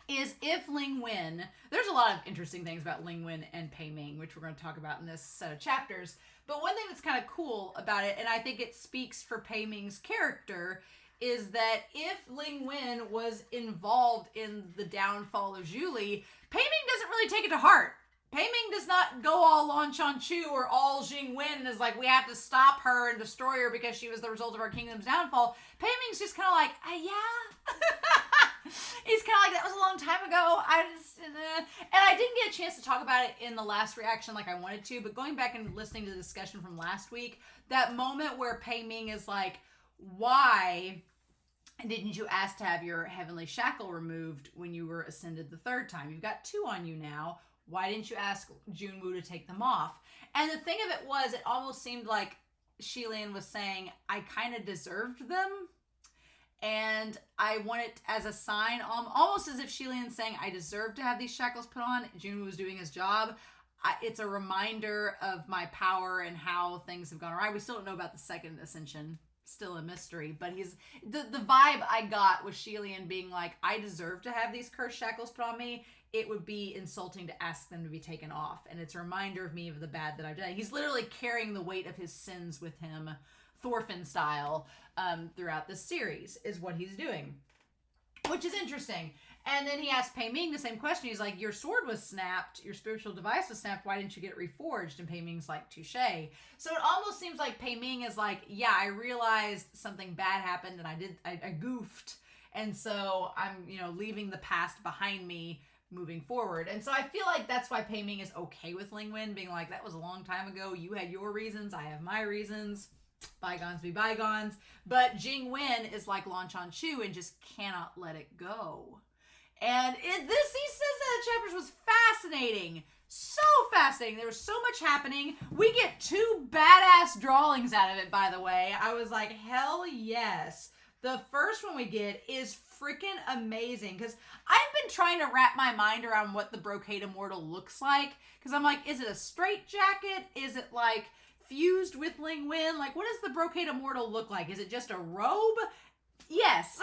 is if Ling Wen, there's a lot of interesting things about Ling Wen and Pei Ming, which we're going to talk about in this set of chapters. But one thing that's kind of cool about it, and I think it speaks for Pei Ming's character, is that if Ling Wen was involved in the downfall of Julie, Pei Ming doesn't really take it to heart. Pei Ming does not go all Lan Chu or all Jing Wen and is like, we have to stop her and destroy her because she was the result of our kingdom's downfall. Pei Ming's just kind of like, yeah. He's kind of like, that was a long time ago. And I didn't get a chance to talk about it in the last reaction like I wanted to, but going back and listening to the discussion from last week, that moment where Pei Ming is like, why didn't you ask to have your heavenly shackle removed when you were ascended the third time? You've got 2 on you now. Why didn't you ask Junwoo to take them off? And the thing of it was, it almost seemed like Shi Lian was saying, I kind of deserved them. And I want it as a sign, almost as if Shi Lian's saying, I deserve to have these shackles put on. Junwoo was doing his job. It's a reminder of my power and how things have gone awry. We still don't know about the second ascension. Still a mystery, but the vibe I got was Shi Lian being like, I deserve to have these cursed shackles put on me. It would be insulting to ask them to be taken off. And it's a reminder of me of the bad that I've done. He's literally carrying the weight of his sins with him, Thorfinn style, throughout this series, is what he's doing. Which is interesting. And then he asked Pei Ming the same question. He's like, your sword was snapped. Your spiritual device was snapped. Why didn't you get it reforged? And Pei Ming's like, touche. So it almost seems like Pei Ming is like, yeah, I realized something bad happened and I goofed. And so I'm, leaving the past behind me, moving forward. And so I feel like that's why Pei Ming is okay with Ling Wen being like, that was a long time ago. You had your reasons. I have my reasons. Bygones be bygones. But Jing Wen is like Lan Chu and just cannot let it go. And he says that the chapters was fascinating. So fascinating. There was so much happening. We get 2 badass drawings out of it, by the way. I was like, hell yes. The first one we get is freaking amazing. Because I've been trying to wrap my mind around what the Brocade Immortal looks like. Because I'm like, is it a straight jacket? Is it like fused with Ling Wen? Like, what does the Brocade Immortal look like? Is it just a robe? Yes.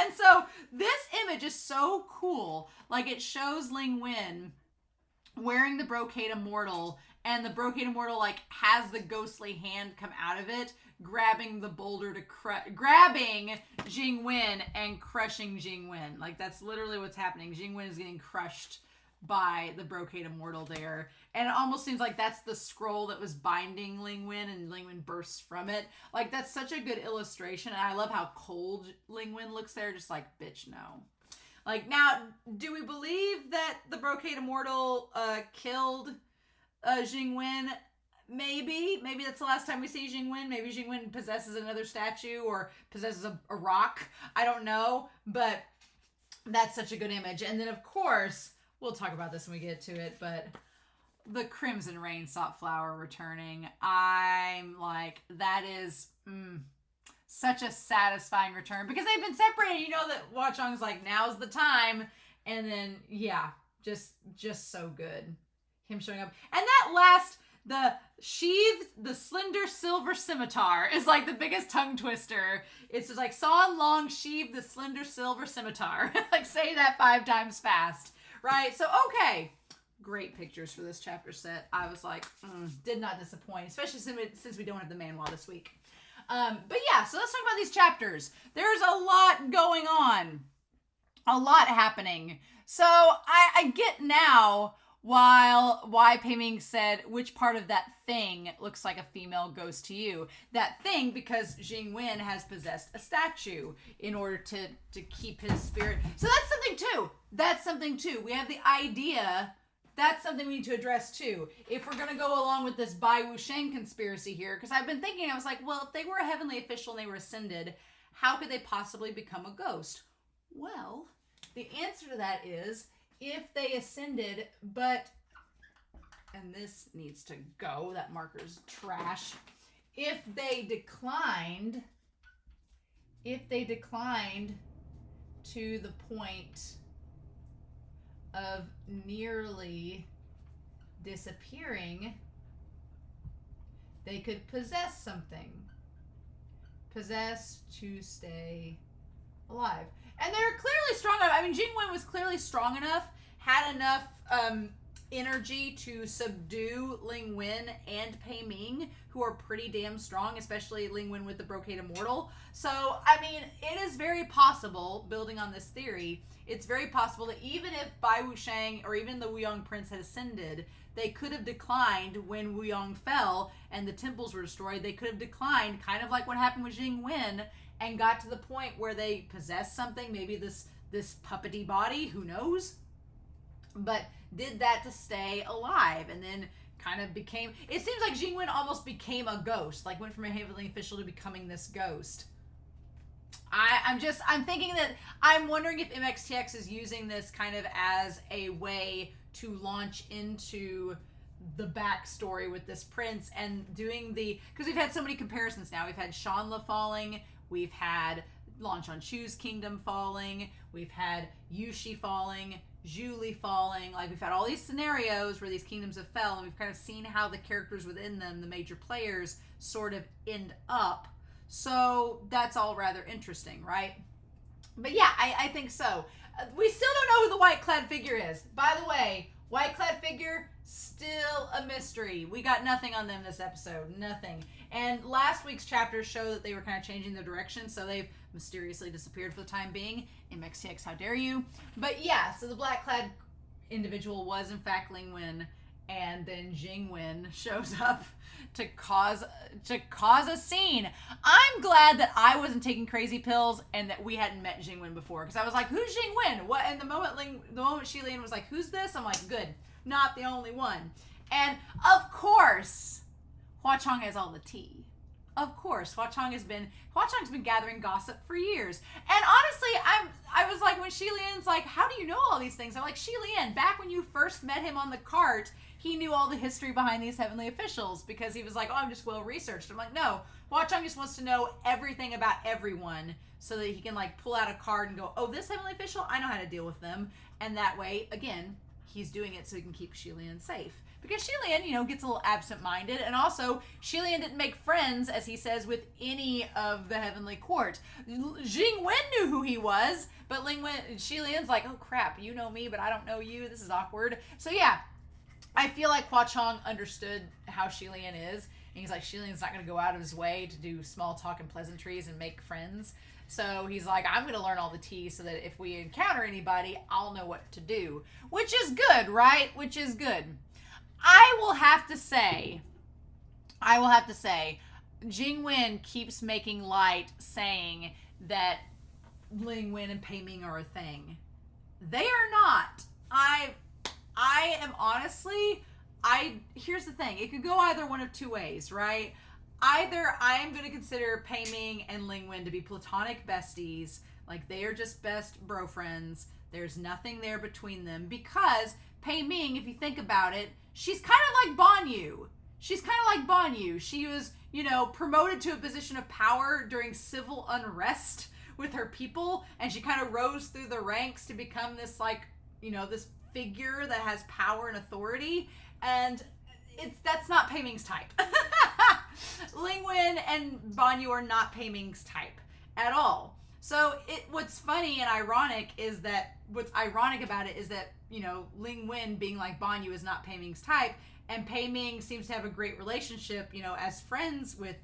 And so this image is so cool. Like, it shows Ling Wen wearing the Brocade Immortal, and the Brocade Immortal like has the ghostly hand come out of it, grabbing the boulder to grabbing Jing Wen and crushing Jing Wen. Like, that's literally what's happening. Jing Wen is getting crushed by the Brocade Immortal there. And it almost seems like that's the scroll that was binding Ling Wen, and Ling Wen bursts from it. Like, that's such a good illustration. And I love how cold Ling Wen looks there. Just like, bitch, no. Like, now, do we believe that the Brocade Immortal killed Jing Wen? Maybe. Maybe that's the last time we see Jing Wen. Maybe Jing Wen possesses another statue or possesses a rock. I don't know. But that's such a good image. And then, of course, we'll talk about this when we get to it, but the Crimson Rain Sought Flower returning. I'm like, that is such a satisfying return because they've been separated. You know that Watchong's like, now's the time. And then, yeah, just so good. Him showing up. And that last, the sheathed, the slender silver scimitar is like the biggest tongue twister. It's just like, San Long sheathed the slender silver scimitar. Like, say that 5 times fast. Right? So, okay. Great pictures for this chapter set. I was like, did not disappoint, especially since we don't have the manhwa this week. But yeah, so let's talk about these chapters. There's a lot going on. A lot happening. So, I get now While why Pei Ming said, which part of that thing looks like a female ghost to you? That thing, because Jing Wen has possessed a statue in order to keep his spirit. So that's something too. That's something too. We have the idea. That's something we need to address too. If we're going to go along with this Bai Wusheng conspiracy here, because I've been thinking, I was like, well, if they were a heavenly official and they were ascended, how could they possibly become a ghost? Well, the answer to that is, if they ascended, but, and this needs to go, that marker's trash. If they declined to the point of nearly disappearing, they could possess something. Possess to stay alive. And they're clearly strong enough. I mean, Jing Wen was clearly strong enough, had enough energy to subdue Ling Wen and Pei Ming, who are pretty damn strong, especially Ling Wen with the Brocade Immortal. So, I mean, it is very possible, building on this theory, it's very possible that even if Bai Wusheng or even the Wuyong Prince had ascended, they could have declined when Wuyong fell and the temples were destroyed. They could have declined, kind of like what happened with Jing Wen, and got to the point where they possessed something, maybe this puppety body, who knows? But did that to stay alive, and then kind of became, it seems like Jing Wen almost became a ghost, like went from a heavenly official to becoming this ghost. I'm thinking that, I'm wondering if MXTX is using this kind of as a way to launch into the backstory with this prince and doing because we've had so many comparisons now. We've had Shanla falling, we've had Lan Chu's kingdom falling, we've had Yushi falling, Zhu falling, like we've had all these scenarios where these kingdoms have fell, and we've kind of seen how the characters within them, the major players, sort of end up. So that's all rather interesting, right? But yeah, I think so. We still don't know who the white-clad figure is. By the way, white-clad figure, still a mystery. We got nothing on them this episode. Nothing. And last week's chapters show that they were kind of changing their direction, so they've mysteriously disappeared for the time being. MXTX, how dare you? But yeah, so the black-clad individual was in fact Ling Wen, and then Jing Wen shows up to cause a scene. I'm glad that I wasn't taking crazy pills and that we hadn't met Jing Wen before, because I was like, who's Jing Wen? What? And the moment Shilian was like, who's this? I'm like, good, not the only one. And of course, Hua Chong has all the tea. Of course, Hua Chong's been gathering gossip for years. And honestly, I was like, when Shilian's like, how do you know all these things? I'm like, Shilian, back when you first met him on the cart, he knew all the history behind these heavenly officials, because he was like, oh, I'm just well researched. I'm like, no, Hua Chong just wants to know everything about everyone so that he can like pull out a card and go, oh, this heavenly official, I know how to deal with them. And that way, again, he's doing it so he can keep Shilian safe. Because Shilian, gets a little absent-minded, and also Shilian didn't make friends, as he says, with any of the heavenly court. Jing Wen knew who he was, but Shilian's like, oh crap, you know me, but I don't know you. This is awkward. So yeah, I feel like Hua Chong understood how Shilian is, and he's like, Shilian's not going to go out of his way to do small talk and pleasantries and make friends. So he's like, I'm going to learn all the tea so that if we encounter anybody, I'll know what to do. Which is good, right? Which is good. I will have to say, Jing Wen keeps making light, saying that Ling Wen and Pei Ming are a thing. They are not. I am honestly, here's the thing. It could go either one of two ways, right? Either I am going to consider Pei Ming and Ling Wen to be platonic besties, like they are just best bro friends. There's nothing there between them, because Pei Ming, if you think about it, she's kind of like Banyu. She was, promoted to a position of power during civil unrest with her people, and she kind of rose through the ranks to become this, this figure that has power and authority, and that's not Pei Ming's type. Ling Wen and Banyu are not Pei Ming's type at all. So what's funny and ironic about it is that, Ling Wen being like Banyu is not Pei Ming's type, and Pei Ming seems to have a great relationship, as friends with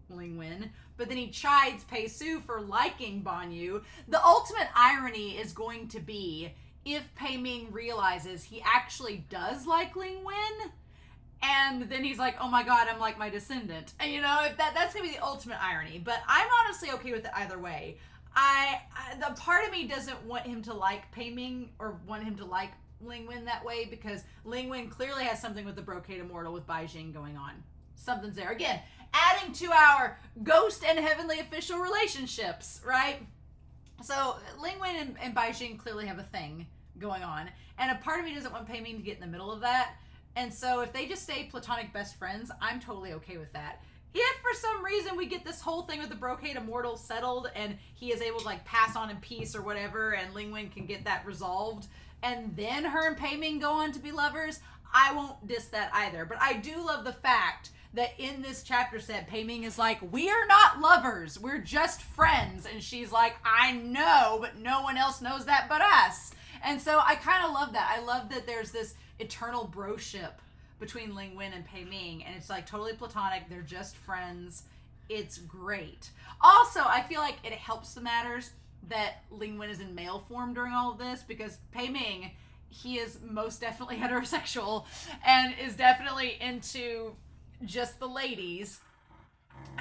Ling Wen, but then he chides Pei Su for liking Banyu. The ultimate irony is going to be if Pei Ming realizes he actually does like Ling Wen, and then he's like, oh my god, I'm like my descendant. And you know, if that's gonna be the ultimate irony. But I'm honestly okay with it either way. The part of me doesn't want him to like Pei Ming or want him to like Ling Wen that way, because Ling Wen clearly has something with the Brocade Immortal with Bai Jing going on. Something's there. Again, adding to our ghost and heavenly official relationships, right? So Ling Wen and Bai Jing clearly have a thing going on, and a part of me doesn't want Pei Ming to get in the middle of that. And so if they just stay platonic best friends, I'm totally okay with that. If for some reason we get this whole thing with the Brocade Immortal settled and he is able to like pass on in peace or whatever, and Ling Wen can get that resolved, and then her and Pei Ming go on to be lovers, I won't diss that either. But I do love the fact that in this chapter set, Pei Ming is like, we are not lovers, we're just friends. And she's like, I know, but no one else knows that but us. And so I kind of love that. I love that there's this eternal broship between Ling Wen and Pei Ming, and it's like totally platonic. They're just friends. It's great. Also, I feel like it helps the matters that Ling Wen is in male form during all of this, because Pei Ming, he is most definitely heterosexual and is definitely into just the ladies.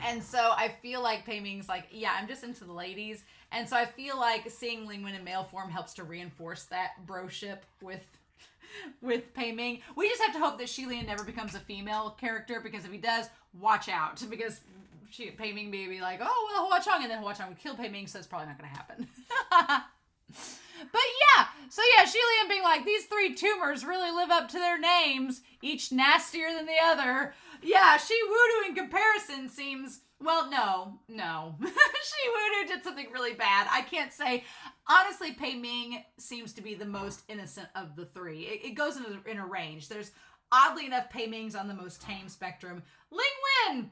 And so I feel like Pei Ming's like, yeah, I'm just into the ladies. And so I feel like seeing Ling Wen in male form helps to reinforce that broship with Pei Ming. We just have to hope that Xilian never becomes a female character, because if he does, watch out, because Pei Ming may be like, oh, well, Hua Chong, and then Hua Chong would kill Pei Ming, so it's probably not going to happen. But yeah, so yeah, Xilian being like, these three tumors really live up to their names, each nastier than the other. Yeah, Shi Wudu in comparison seems, well, no. Shi Wudu did something really bad. I can't say. Honestly, Pei Ming seems to be the most innocent of the three. It goes in a range. There's, oddly enough, Pei Ming's on the most tame spectrum. Ling Wen,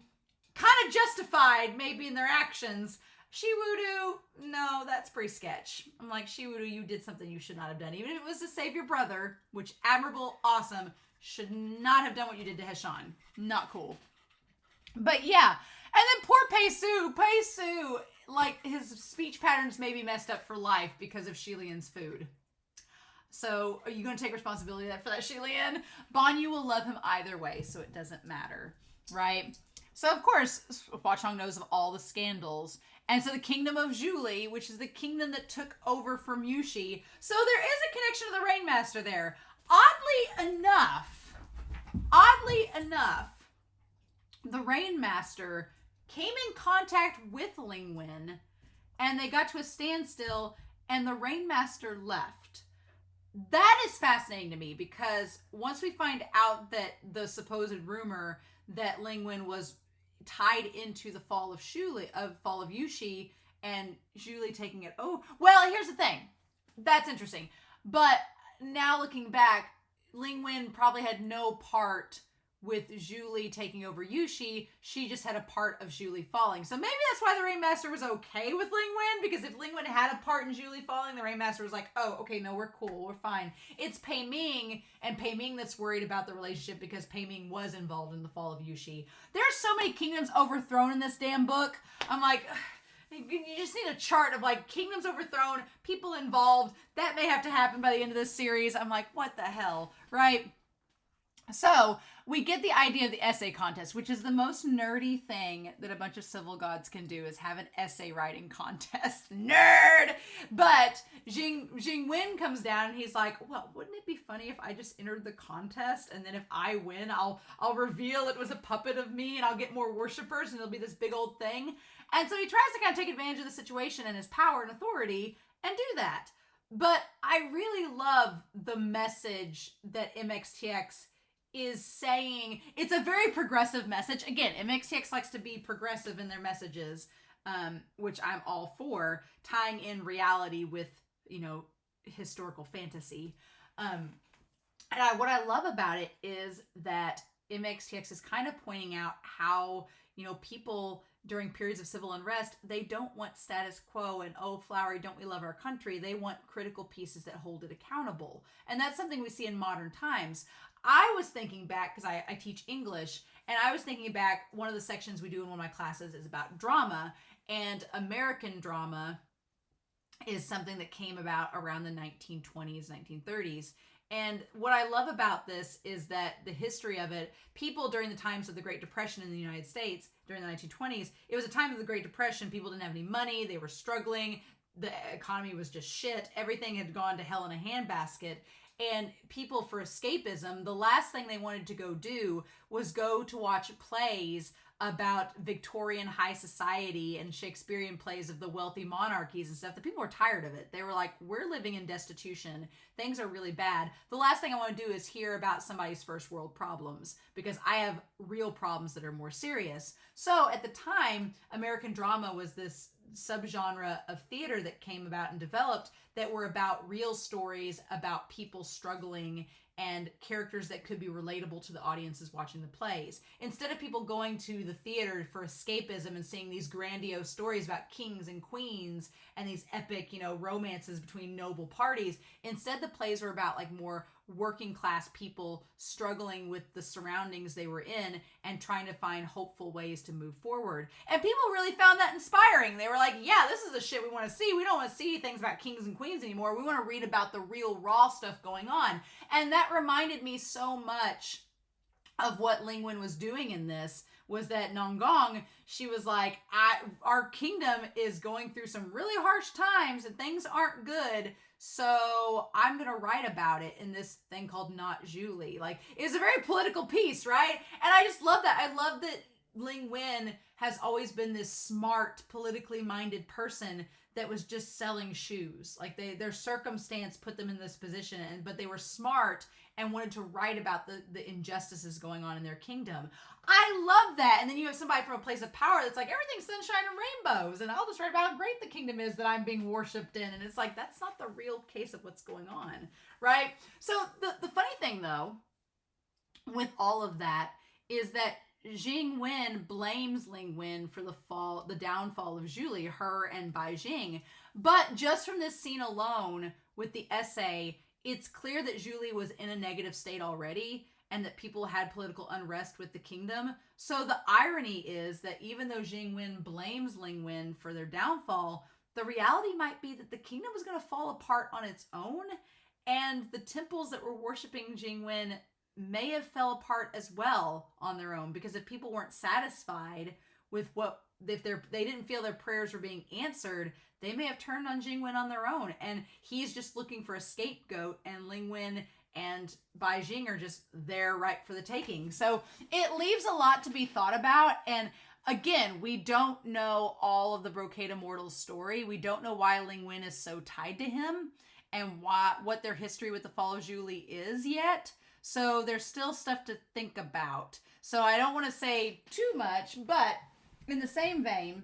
kind of justified maybe in their actions. Shi Wudu, no, that's pretty sketch. I'm like, Shi Wudu, you did something you should not have done. Even if it was to save your brother, which admirable, awesome, should not have done what you did to Heshan. Not cool. But yeah, and then poor Pei Su, like, his speech patterns may be messed up for life because of Xilian's food. So, are you going to take responsibility for that, Xilian? Banyu will love him either way, so it doesn't matter, right? So, of course, Hua Chong knows of all the scandals. And so the kingdom of Zhuli, which is the kingdom that took over from Yushi. So there is a connection to the Rainmaster there. Oddly enough, the Rainmaster came in contact with Ling Wen, and they got to a standstill, and the Rainmaster left. That is fascinating to me, because once we find out that the supposed rumor that Ling Wen was tied into the fall of Yushi and Zhuli taking it. Oh, well, here's the thing. That's interesting. But now looking back, Ling Wen probably had no part with Zhuli taking over Yushi. She just had a part of Zhuli falling. So maybe that's why the Rainmaster was okay with Ling Wen, because if Ling Wen had a part in Zhuli falling, the Rainmaster was like, oh, okay, no, we're cool, we're fine. It's Pei Ming, and Pei Ming that's worried about the relationship, because Pei Ming was involved in the fall of Yushi. There's so many kingdoms overthrown in this damn book. I'm like, you just need a chart of like kingdoms overthrown, people involved. That may have to happen by the end of this series. I'm like, what the hell, right? So we get the idea of the essay contest, which is the most nerdy thing that a bunch of civil gods can do, is have an essay writing contest. Nerd! But Jing Wen comes down and he's like, well, wouldn't it be funny if I just entered the contest, and then if I win, I'll reveal it was a puppet of me, and I'll get more worshipers, and it'll be this big old thing. And so he tries to kind of take advantage of the situation and his power and authority and do that. But I really love the message that MXTX is saying. It's a very progressive message. Again, MXTX likes to be progressive in their messages, which I'm all for, tying in reality with, historical fantasy. And what I love about it is that MXTX is kind of pointing out how, people during periods of civil unrest, they don't want status quo and, oh, flowery, don't we love our country? They want critical pieces that hold it accountable. And that's something we see in modern times. I was thinking back, because I teach English, and I was thinking back, one of the sections we do in one of my classes is about drama, and American drama is something that came about around the 1920s, 1930s. And what I love about this is that the history of it, people during the times of the Great Depression in the United States during the 1920s, it was a time of the Great Depression. People didn't have any money. They were struggling. The economy was just shit. Everything had gone to hell in a handbasket. And people, for escapism, the last thing they wanted to go do was go to watch plays about Victorian high society and Shakespearean plays of the wealthy monarchies and stuff. The people were tired of it. They were like, we're living in destitution. Things are really bad. The last thing I want to do is hear about somebody's first world problems, because I have real problems that are more serious. So at the time, American drama was this subgenre of theater that came about and developed that were about real stories about people struggling and characters that could be relatable to the audiences watching the plays. Instead of people going to the theater for escapism and seeing these grandiose stories about kings and queens and these epic, romances between noble parties, instead the plays were about like more working class people struggling with the surroundings they were in and trying to find hopeful ways to move forward. And people really found that inspiring. They were like, yeah, this is the shit we want to see. We don't want to see things about kings and queens anymore. We want to read about the real raw stuff going on. And that reminded me so much of what Ling Wen was doing in this, was that Nongong, she was like, our kingdom is going through some really harsh times and things aren't good. So I'm going to write about it in this thing called Not Julie. Like, it's a very political piece, right? And I just love that. I love that Ling Wen has always been this smart, politically minded person that was just selling shoes. Like their circumstance put them in this position, but they were smart and wanted to write about the injustices going on in their kingdom. I love that. And then you have somebody from a place of power that's like, everything's sunshine and rainbows, and I'll just write about how great the kingdom is that I'm being worshipped in. And it's like, that's not the real case of what's going on, right? So the funny thing, though, with all of that is that Jing Wen blames Ling Wen for the downfall of Julie, her and Bai Jing. But just from this scene alone with the essay, it's clear that Julie was in a negative state already and that people had political unrest with the kingdom. So the irony is that even though Jing Wen blames Ling Wen for their downfall, the reality might be that the kingdom was going to fall apart on its own, and the temples that were worshiping Jing Wen may have fell apart as well on their own, because if people weren't satisfied with if they didn't feel their prayers were being answered, they may have turned on Jing Wen on their own. And he's just looking for a scapegoat, and Ling Wen and Bai Jing are just there right for the taking. So it leaves a lot to be thought about. And again, we don't know all of the Brocade Immortal's story. We don't know why Ling Wen is so tied to him and what their history with the fall of Julie is yet. So there's still stuff to think about. So I don't want to say too much, but in the same vein,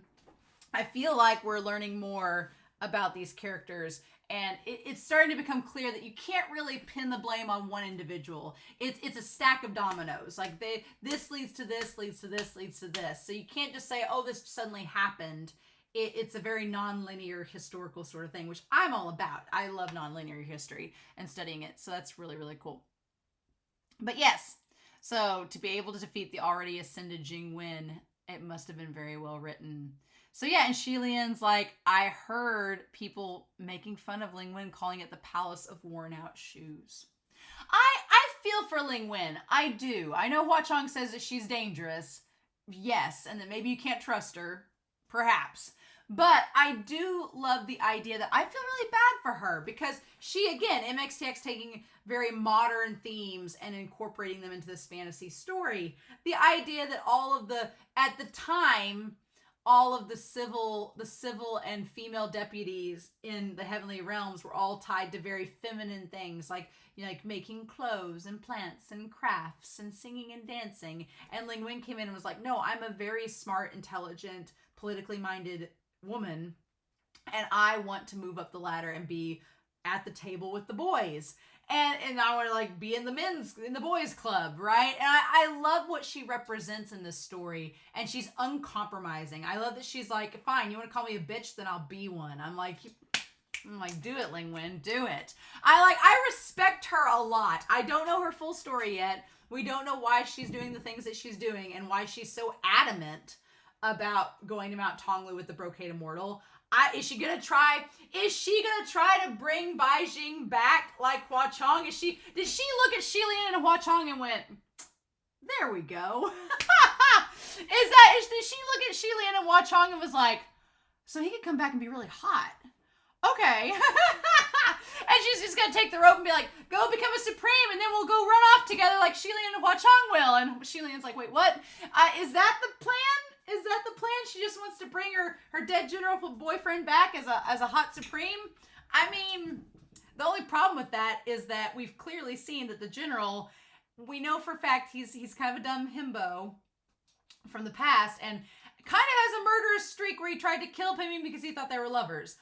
I feel like we're learning more about these characters, and it's starting to become clear that you can't really pin the blame on one individual. It's a stack of dominoes. Like this leads to this, leads to this, leads to this. So you can't just say, oh, this suddenly happened. It's a very non-linear historical sort of thing, which I'm all about. I love non-linear history and studying it. So that's really, really cool. But yes, so to be able to defeat the already ascended Jing Wen, it must have been very well written. So yeah, and Shilian's like, I heard people making fun of Ling Wen, calling it the Palace of Worn Out Shoes. I feel for Ling Wen. I do. I know Hua Chong says that she's dangerous. Yes, and that maybe you can't trust her. Perhaps. But I do love the idea that I feel really bad for her, because she, again, MXTX taking very modern themes and incorporating them into this fantasy story. The idea that at the time, all of the civil and female deputies in the heavenly realms were all tied to very feminine things, like making clothes and plants and crafts and singing and dancing. And Ling Wen came in and was like, no, I'm a very smart, intelligent, politically minded woman, and I want to move up the ladder and be at the table with the boys, and I want to be in the boys club, right? And I love what she represents in this story, and she's uncompromising. I love that she's like, fine, you want to call me a bitch, then I'll be one. I'm like, do it, Ling Wen, do it. I respect her a lot. I don't know her full story yet. We don't know why she's doing the things that she's doing and why she's so adamant about going to Mount Tonglu with the Brocade Immortal. Is she gonna try to bring Bai Jing back like Hua Chong? Did she look at Shilian and Hua Chong and went, there we go? Did she look at Shilian and Hua Chong and was like, so he could come back and be really hot? Okay. And she's just gonna take the rope and be like, go become a supreme, and then we'll go run off together like Shilian and Hua Chong will. And Shilian's like, wait, what? Is that the plan? Is that the plan? She just wants to bring her dead general boyfriend back as a hot supreme? I mean, the only problem with that is that we've clearly seen that the general, we know for a fact he's kind of a dumb himbo from the past, and kind of has a murderous streak where he tried to kill Pimmy because he thought they were lovers.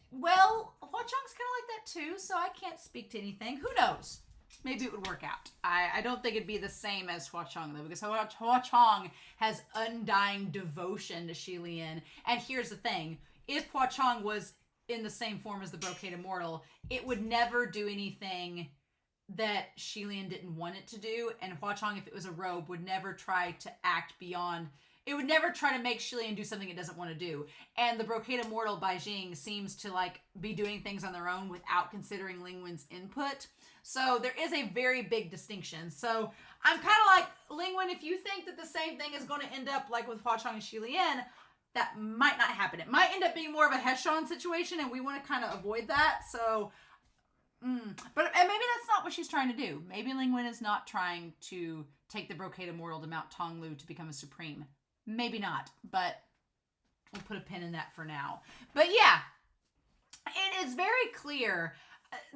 Well, Hua Chong's kind of like that too, so I can't speak to anything. Who knows? Maybe it would work out. I don't think it'd be the same as Hua Chong, though, because Hua Chong has undying devotion to Shilian. And here's the thing. If Hua Chong was in the same form as the Brocade Immortal, it would never do anything that Shilian didn't want it to do. And Hua Chong, if it was a robe, would never try to act beyond... It would never try to make Shilian do something it doesn't want to do. And the Brocade Immortal by Jing seems to be doing things on their own without considering Ling Wen's input. So there is a very big distinction. So I'm kind of like, Ling Wen, if you think that the same thing is going to end up like with Hua Chong and Shilian, that might not happen. It might end up being more of a Heshon situation, and we want to kind of avoid that. So, and maybe that's not what she's trying to do. Maybe Ling Wen is not trying to take the Brocade Immortal to Mount Tonglu to become a supreme. Maybe not, but we'll put a pin in that for now. But yeah, it is very clear.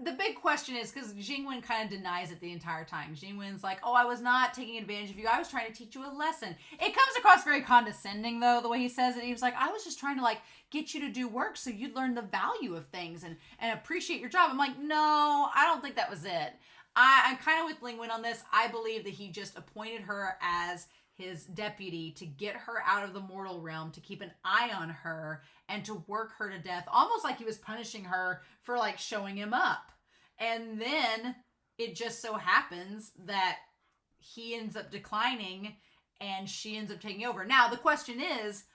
The big question is, because Jing Wen kind of denies it the entire time. Jing Wen's like, oh, I was not taking advantage of you. I was trying to teach you a lesson. It comes across very condescending, though, the way he says it. He was like, I was just trying to, get you to do work so you'd learn the value of things and appreciate your job. I'm like, no, I don't think that was it. I'm kind of with Ling Wen on this. I believe that he just appointed her as his deputy to get her out of the mortal realm, to keep an eye on her, and to work her to death, almost like he was punishing her for showing him up. And then it just so happens that he ends up declining and she ends up taking over. Now, the question is,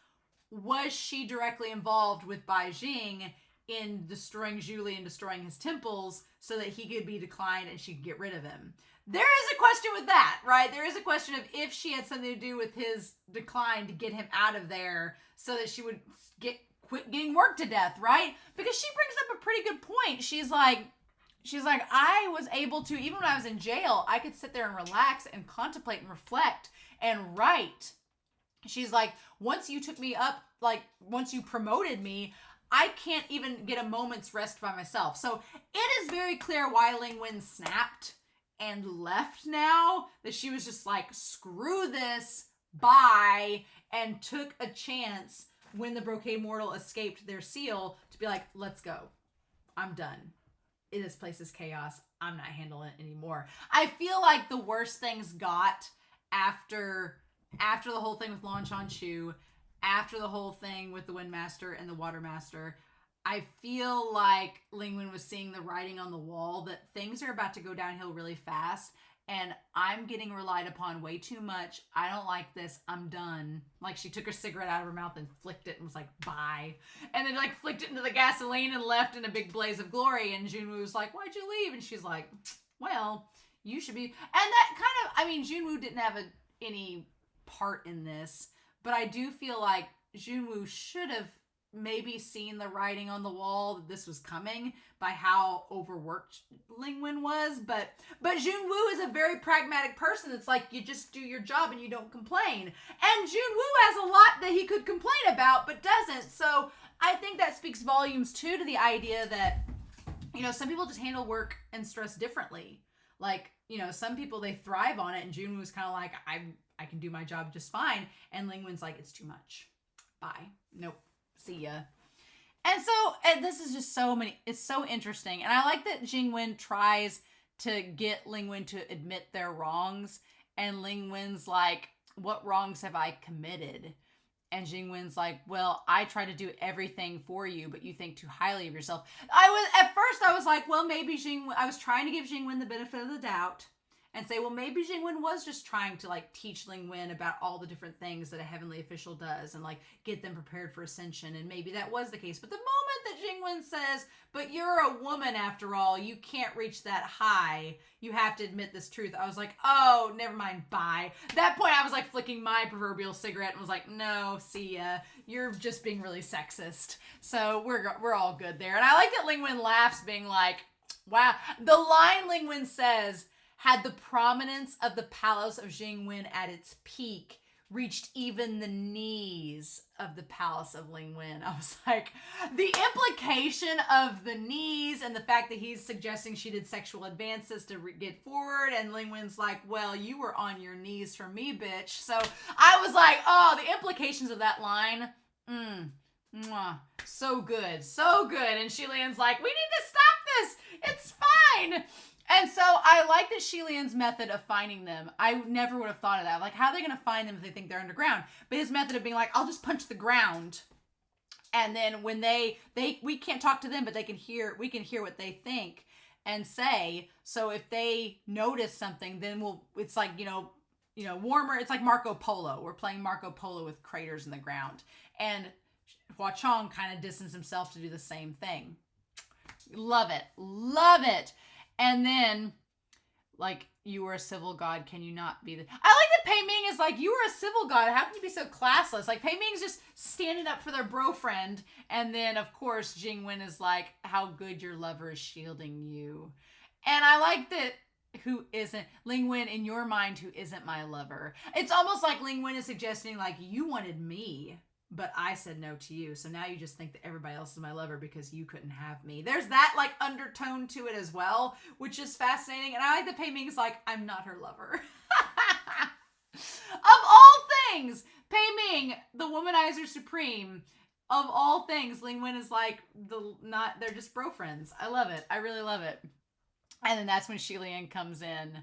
was she directly involved with Bai Jing in destroying Zhuli and destroying his temples so that he could be declined and she could get rid of him? There is a question with that, right? There is a question of if she had something to do with his decline to get him out of there so that she would quit getting worked to death, right? Because she brings up a pretty good point. She's like, I was able to, even when I was in jail, I could sit there and relax and contemplate and reflect and write. She's like, once you took me up, once you promoted me, I can't even get a moment's rest by myself. So it is very clear why Ling Wen snapped and left now, that she was just like, screw this, bye, and took a chance when the Brocade Mortal escaped their seal to be like, let's go. I'm done. This place is chaos. I'm not handling it anymore. I feel like the worst things got after the whole thing with Lan Chu, after the whole thing with the Wind Master and the Water Master. I feel like Ling Wen was seeing the writing on the wall that things are about to go downhill really fast, and I'm getting relied upon way too much. I don't like this. I'm done. She took her cigarette out of her mouth and flicked it and was like, bye. And then flicked it into the gasoline and left in a big blaze of glory. And Junwoo was like, why'd you leave? And she's like, well, you should be. And that kind of, Junwoo didn't have any part in this, but I do feel like Junwoo should have maybe seen the writing on the wall that this was coming by how overworked Ling Wen was, but Junwoo is a very pragmatic person. It's like, you just do your job and you don't complain. And Junwoo has a lot that he could complain about but doesn't. So I think that speaks volumes too to the idea that, some people just handle work and stress differently. Some people, they thrive on it, and Junwoo's kind of like, I can do my job just fine, and Ling Wen's like, it's too much. Bye. Nope. See ya. And this is just it's so interesting. And I like that Jing Wen tries to get Ling Wen to admit their wrongs. And Ling Wen's like, what wrongs have I committed? And Jing Wen's like, well, I try to do everything for you, but you think too highly of yourself. At first I was like, well, maybe I was trying to give Jing Wen the benefit of the doubt. and say, well, maybe Jing Wen was just trying to like teach Ling Wen about all the different things that a heavenly official does and like get them prepared for ascension. And maybe that was the case. But the moment that Jing Wen says, but you're a woman after all, you can't reach that high, you have to admit this truth, I was like, oh, never mind, bye. At that point, I was like flicking my proverbial cigarette and was like, no, see ya. You're just being really sexist. So we're all good there. And I like that Ling Wen laughs, being like, wow. The line Ling Wen says, had the prominence of the palace of Jing Wen at its peak reached even the knees of the palace of Ling Wen. I was like, the implication of the knees and the fact that he's suggesting she did sexual advances to get forward, and Ling Wen's like, well, you were on your knees for me, bitch. So I was like, oh, the implications of that line, mwah, so good, so good. And Shilian's like, we need to stop this. It's fine. And so I like that Shilian's method of finding them. I never would have thought of that. Like, how are they going to find them if they think they're underground? But his method of being like, I'll just punch the ground. And then when we can't talk to them, but we can hear what they think and say. So if they notice something, then it's like, warmer. It's like Marco Polo. We're playing Marco Polo with craters in the ground. And Hua Chong kind of distanced himself to do the same thing. Love it. Love it. And then, like, you were a civil god, can you not be the... I like that Pei Ming is like, you were a civil god, how can you be so classless? Like, Pei Ming's just standing up for their bro friend. And then, of course, Jing Wen is like, how good your lover is shielding you. And I like that who isn't... Ling Wen, in your mind, who isn't my lover. It's almost like Ling Wen is suggesting, like, you wanted me, but I said no to you. So now you just think that everybody else is my lover because you couldn't have me. There's that like undertone to it as well, which is fascinating. And I like that Pei Ming's like, I'm not her lover. Of all things, Pei Ming, the womanizer supreme, of all things, Ling Wen is like, they're just bro friends. I love it. I really love it. And then that's when Shilian comes in.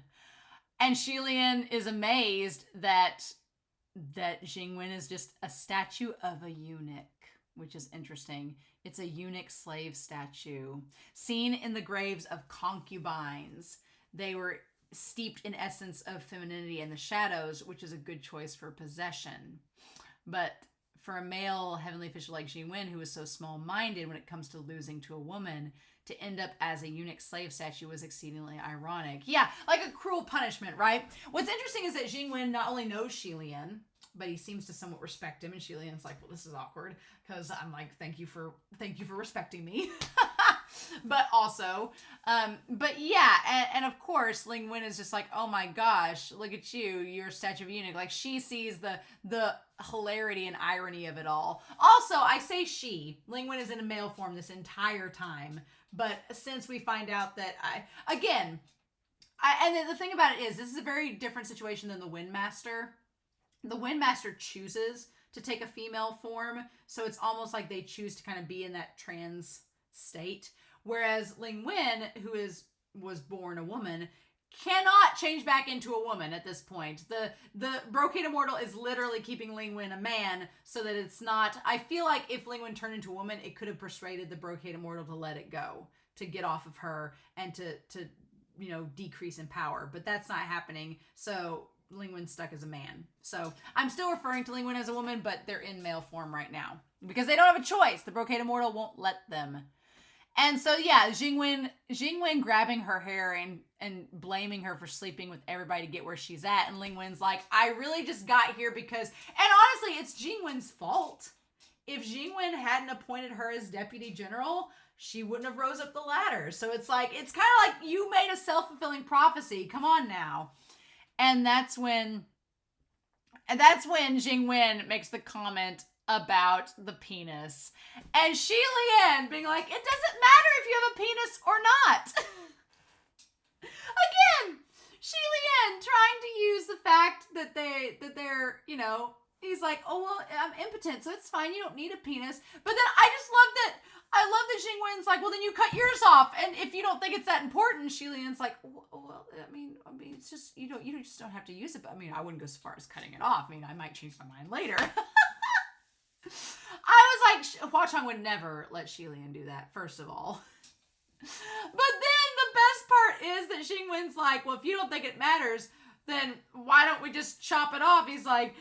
And Shilian is amazed that Jing Wen is just a statue of a eunuch, which is interesting. It's a eunuch slave statue seen in the graves of concubines. They were steeped in essence of femininity and the shadows, which is a good choice for possession. But for a male heavenly official like Jing Wen, who is so small-minded when it comes to losing to a woman, to end up as a eunuch slave statue was exceedingly ironic. Yeah, like a cruel punishment, right? What's interesting is that Jing Wen not only knows Shilian, but he seems to somewhat respect him. And Shilian's like, well, this is awkward, because I'm like, thank you for respecting me. But also, but yeah, and of course, Ling Wen is just like, oh my gosh, look at you, you're a statue of a eunuch. Like, she sees the hilarity and irony of it all. Also, I say she. Ling Wen is in a male form this entire time. But since we find out that and the thing about it is, this is a very different situation than the Windmaster. The Windmaster chooses to take a female form, so it's almost like they choose to kind of be in that trans state. Whereas Ling Wen, who was born a woman, cannot change back into a woman at this point. The Brocade Immortal is literally keeping Ling Wen a man so that it's not... I feel like if Ling Wen turned into a woman, it could have persuaded the Brocade Immortal to let it go, to get off of her, and to decrease in power. But that's not happening, so Ling Wen's stuck as a man. So I'm still referring to Ling Wen as a woman, but they're in male form right now. Because they don't have a choice. The Brocade Immortal won't let them. And so, yeah, Jing Wen grabbing her hair and blaming her for sleeping with everybody to get where she's at. And Ling Wen's like, I really just got here because... And honestly, it's Jing Wen's fault. If Jing Wen hadn't appointed her as deputy general, she wouldn't have rose up the ladder. So it's like, it's kind of like you made a self-fulfilling prophecy. Come on now. And that's when Jing Wen makes the comment about the penis. And Shi Lian being like, it doesn't matter if you have a penis or not. Again, Shi Lian trying to use the fact that they're, he's like, oh, well, I'm impotent, so it's fine. You don't need a penis. But then I love that Jing Wen's like, well, then you cut yours off. And if you don't think it's that important, Shi Lian's like, well, I mean, it's just, you just don't have to use it. But I mean, I wouldn't go so far as cutting it off. I mean, I might change my mind later. I was like, Hua Chong would never let Shi Lian do that, first of all. But then the best part is that Jing Wen's like, well, if you don't think it matters, then why don't we just chop it off? He's like,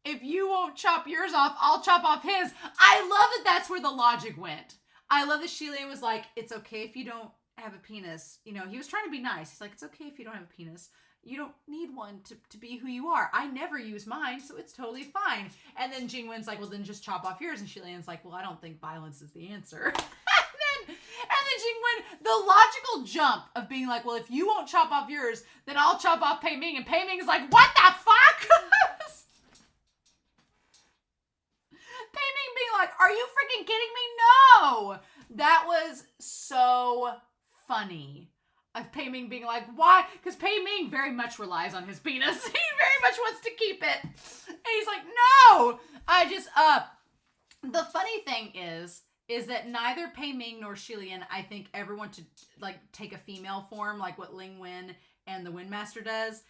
if you won't chop yours off, I'll chop off his. I love that that's where the logic went. I love that Shilian was like, it's okay if you don't have a penis. You know, he was trying to be nice. He's like, it's okay if you don't have a penis. You don't need one to be who you are. I never use mine, so it's totally fine. And then Jing Wen's like, well, then just chop off yours. And Shilian's like, well, I don't think violence is the answer. and then Jing Wen, the logical jump of being like, well, if you won't chop off yours, then I'll chop off Pei Ming. And Pei Ming is like, what the fuck? Pei Ming being like, are you freaking kidding me? No! That was so funny. Of Pei Ming being like, why? Because Pei Ming very much relies on his penis. He very much wants to keep it. And he's like, no! The funny thing is that neither Pei Ming nor Shilian, I think, ever want to, like, take a female form, like what Ling Wen and the Windmaster does.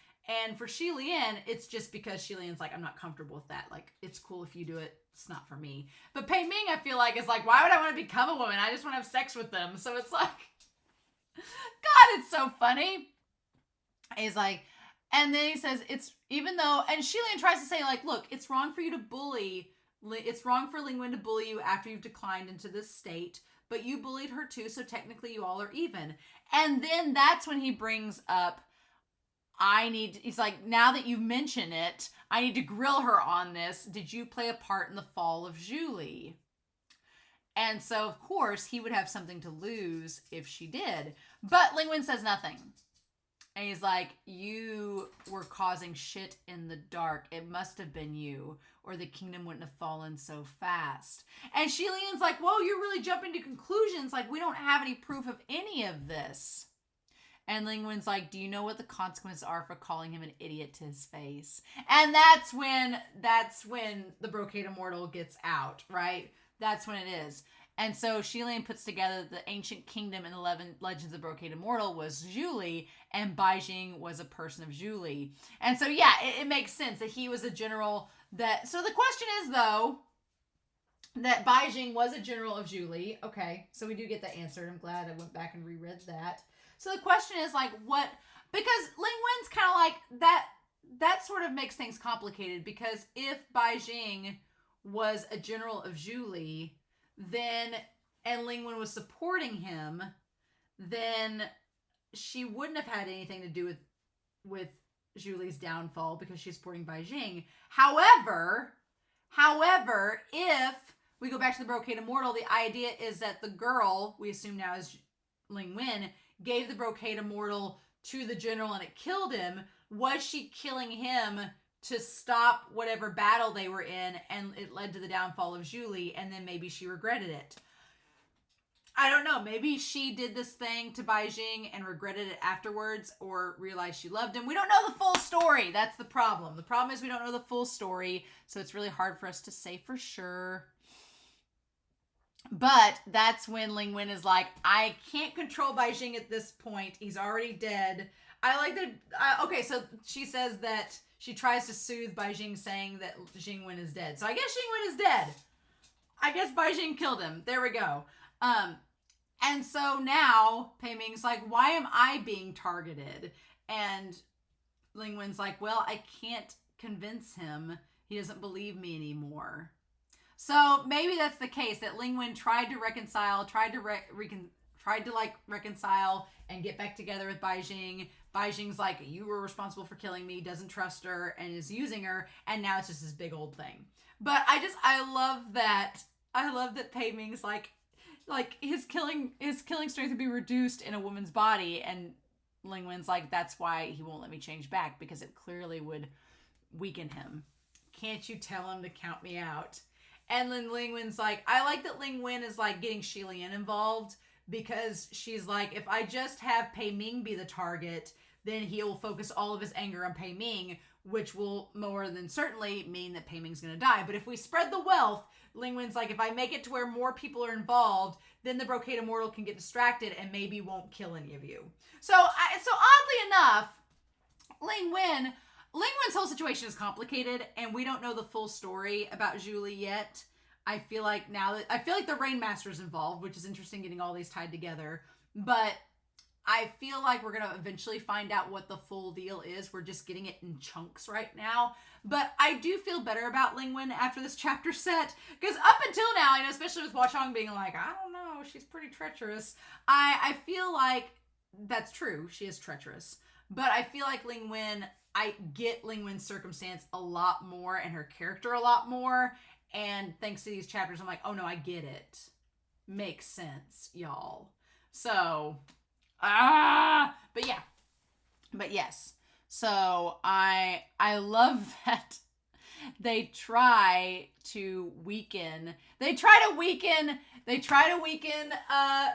And for Shilian, it's just because Shilian's like, I'm not comfortable with that. Like, it's cool if you do it. It's not for me. But Pei Ming, I feel like, is like, why would I want to become a woman? I just want to have sex with them. So it's like... God, it's so funny. He's like, and then he says, it's even though, and Shilian tries to say, like, look, it's wrong for you to bully, it's wrong for Ling Wen to bully you after you've declined into this state, but you bullied her too, so technically you all are even. And then that's when he brings up, he's like, now that you mention it, I need to grill her on this. Did you play a part in the fall of Julie? And so, of course, he would have something to lose if she did. But Ling Wen says nothing. And he's like, you were causing shit in the dark. It must have been you, or the kingdom wouldn't have fallen so fast. And Shilian's like, whoa, you're really jumping to conclusions. Like, we don't have any proof of any of this. And Ling Wen's like, do you know what the consequences are for calling him an idiot to his face? And that's when the Brocade Immortal gets out, right? That's when it is. And so Shilian puts together the ancient kingdom in the Legends of Brocade Immortal was Julie, and Baijing was a person of Julie. And so, yeah, it makes sense that he was a general that... So the question is, though, that Baijing was a general of Julie. Okay, so we do get that answered. I'm glad I went back and reread that. So the question is, like, what... Because Ling Wen's kind of like... That sort of makes things complicated, because if Baijing was a general of Julie, then, and Ling Wen was supporting him, then she wouldn't have had anything to do with Julie's downfall because she's supporting Baijing. However, if we go back to the Brocade Immortal, the idea is that the girl, we assume now is Ling Wen, gave the Brocade Immortal to the general and it killed him. Was she killing him to stop whatever battle they were in, and it led to the downfall of Julie, and then maybe she regretted it? I don't know. Maybe she did this thing to Baijing and regretted it afterwards, or realized she loved him. We don't know the full story. That's the problem. The problem is we don't know the full story, so it's really hard for us to say for sure. But that's when Ling Wen is like, I can't control Baijing at this point. He's already dead. I like that. Okay, so she says that she tries to soothe Baijing, saying that Jing Wen is dead. So I guess Jing Wen is dead. I guess Baijing killed him. There we go. And so now Pei Ming's like, why am I being targeted? And Ling Wen's like, well, I can't convince him. He doesn't believe me anymore. So maybe that's the case, that Ling Wen tried to reconcile, tried to reconcile and get back together with Baijing. Baijing's like, you were responsible for killing me, doesn't trust her, and is using her, and now it's just this big old thing. But I love that Pei Ming's like his killing strength would be reduced in a woman's body, and Ling Wen's like, that's why he won't let me change back, because it clearly would weaken him. Can't you tell him to count me out? And then Ling Wen's like, I like that Ling Wen is like getting Shilian involved, because she's like, if I just have Pei Ming be the target, then he'll focus all of his anger on Pei Ming, which will more than certainly mean that Pei Ming's going to die. But if we spread the wealth, Ling Wen's like, if I make it to where more people are involved, then the Brocade Immortal can get distracted and maybe won't kill any of you. So oddly enough, Ling Wen's whole situation is complicated, and we don't know the full story about Julie yet. I feel like the Rainmaster's involved, which is interesting, getting all these tied together. But I feel like we're going to eventually find out what the full deal is. We're just getting it in chunks right now. But I do feel better about Ling Wen after this chapter set. Because up until now, you know, especially with Hua-Chang being like, I don't know, she's pretty treacherous. I feel like that's true. She is treacherous. But I feel like Ling Wen, I get Ling Wen's circumstance a lot more and her character a lot more. And thanks to these chapters, I'm like, oh no, I get it. Makes sense, y'all. So... but yes. So I love that they try to weaken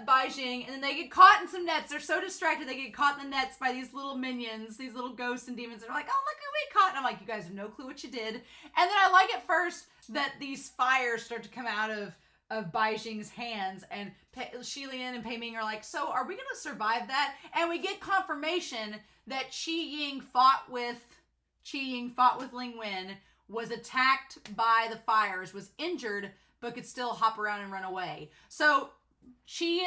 Beijing, and then they get caught in some nets. They're so distracted, they get caught in the nets by these little minions, these little ghosts and demons. They're like, oh, look who we caught. And I'm like, you guys have no clue what you did. And then I like at first that these fires start to come out of Beijing's hands, and Shilian and Pei Ming are like, so are we going to survive that? And we get confirmation that Qi Ying fought with Ling Wen, was attacked by the fires, was injured, but could still hop around and run away. So Qi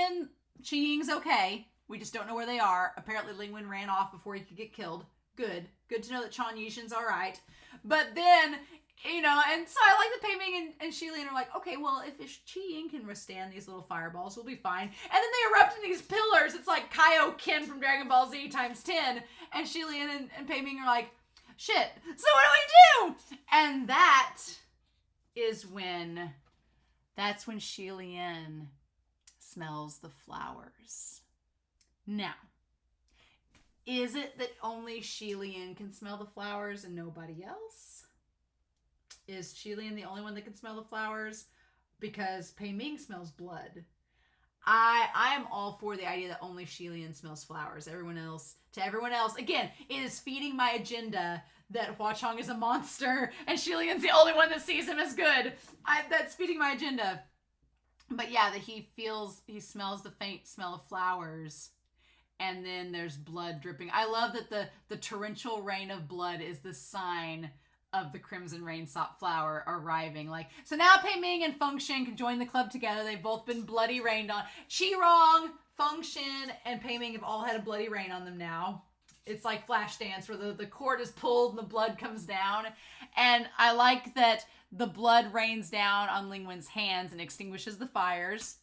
Ying's okay. We just don't know where they are. Apparently Ling Wen ran off before he could get killed. Good to know that Chan Yixin's all right. But then, you know, and so I like that Pei Ming and Shilian are like, okay, well, if Qi Ying can withstand these little fireballs, we'll be fine. And then they erupt in these pillars. It's like Kaioken from Dragon Ball Z times 10. And Shilian and Pei Ming are like, shit, so what do we do? And that's when Shilian smells the flowers. Now, is it that only Shilian can smell the flowers and nobody else? Is Shilian the only one that can smell the flowers? Because Pei Ming smells blood. I am all for the idea that only Shilian smells flowers. Everyone else, again, it is feeding my agenda that Hua-Chang is a monster and Shilian's the only one that sees him as good. That's feeding my agenda. But yeah, that he smells the faint smell of flowers, and then there's blood dripping. I love that the torrential rain of blood is the sign of the Crimson Rain flower arriving. Like, so now Pei Ming and Feng Xin can join the club together. They've both been bloody rained on. Qi-Rong, Feng Xin, and Pei Ming have all had a bloody rain on them now. It's like Flashdance where the cord is pulled and the blood comes down. And I like that the blood rains down on Ling Wen's hands and extinguishes the fires.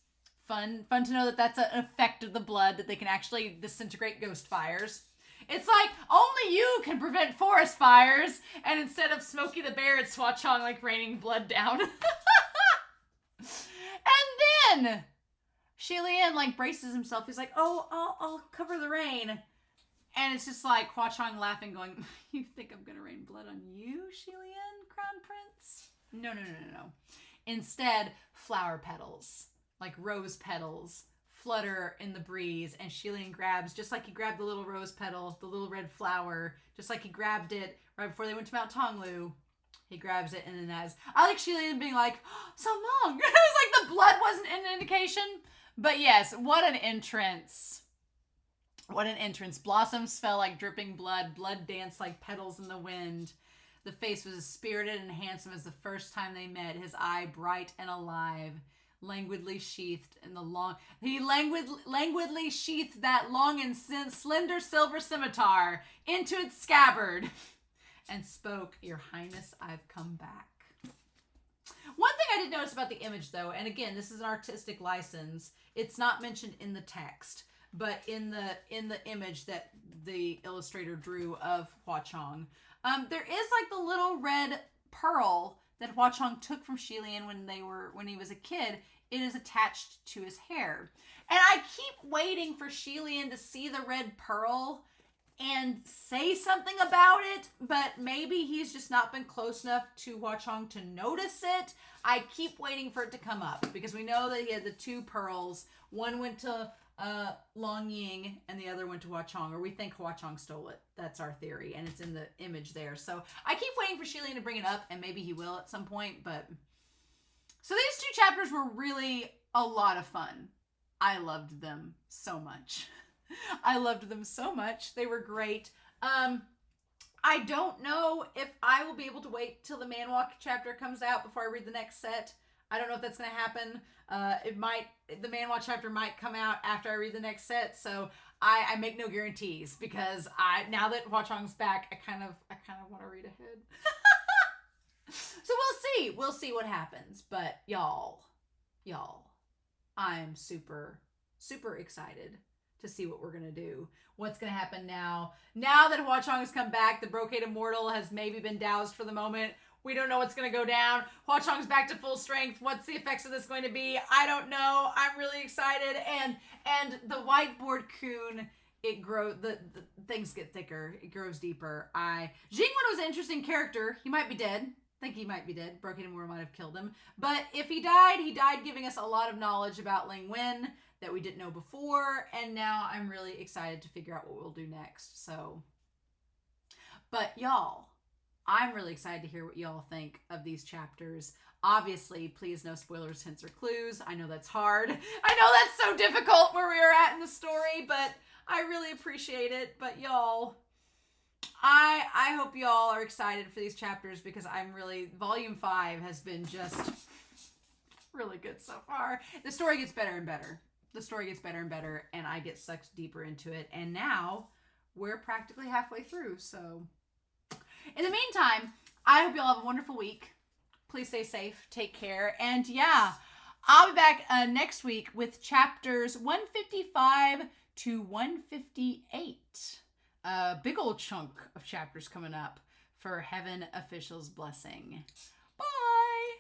Fun to know that that's an effect of the blood, that they can actually disintegrate ghost fires. It's like, only you can prevent forest fires. And instead of Smokey the Bear, it's Hua-Chang like raining blood down. And then Shilian like braces himself. He's like, oh, I'll cover the rain. And it's just like Hua-Chang laughing, going, you think I'm going to rain blood on you, Shilian, Crown Prince? No. Instead, flower petals, like rose petals, flutter in the breeze, and Shilian grabs, just like he grabbed the little rose petal, the little red flower, just like he grabbed it right before they went to Mount Tonglu. He grabs it, and then I like Shilian being like, oh, so long. It was like the blood wasn't an indication. But yes, what an entrance. What an entrance. Blossoms fell like dripping blood. Blood danced like petals in the wind. The face was as spirited and handsome as the first time they met, his eye bright and alive. Languidly sheathed in the long... He languidly sheathed that long and slender silver scimitar into its scabbard and spoke, "Your Highness, I've come back." One thing I did notice about the image, though, and again, this is an artistic license. It's not mentioned in the text, but in the image that the illustrator drew of Hua-Chang, there is like the little red pearl that Hua-Chang took from Shilian when he was a kid. It is attached to his hair. And I keep waiting for Shilian to see the red pearl and say something about it, but maybe he's just not been close enough to Hua-Chang to notice it. I keep waiting for it to come up, because we know that he had the two pearls. One went to Long Ying and the other went to Hua-Chang, or we think Hua-Chang stole it. That's our theory, and it's in the image there. So I keep waiting for Shilian to bring it up, and maybe he will at some point. But so these two chapters were really a lot of fun. I loved them so much. I loved them so much. They were great. I don't know if I will be able to wait till the Manwalk chapter comes out before I read the next set. I don't know if that's going to happen. The Man-Watch chapter might come out after I read the next set, so I make no guarantees because now that Hwa-Chang's back, I kind of want to read ahead. So we'll see what happens. But y'all, I'm super excited to see what we're gonna do. What's gonna happen now? Now that Hwa-Chang has come back, the Brocade Immortal has maybe been doused for the moment. We don't know what's going to go down. Hwa-Chang's back to full strength. What's the effects of this going to be? I don't know. I'm really excited. And the Whiteboard-kun, it grows. The things get thicker. It grows deeper. Ling Wen was an interesting character. He might be dead. I think he might be dead. Brocade Immortal might have killed him. But if he died giving us a lot of knowledge about Ling Wen that we didn't know before. And now I'm really excited to figure out what we'll do next. So, but y'all, I'm really excited to hear what y'all think of these chapters. Obviously, please no spoilers, hints, or clues. I know that's hard. I know that's so difficult where we are at in the story, but I really appreciate it. But y'all, I hope y'all are excited for these chapters because Volume 5 has been just really good so far. The story gets better and better. And I get sucked deeper into it. And now we're practically halfway through, so... In the meantime, I hope y'all have a wonderful week. Please stay safe, take care, and yeah, I'll be back next week with chapters 155 to 158. A big old chunk of chapters coming up for Heaven Official's Blessing.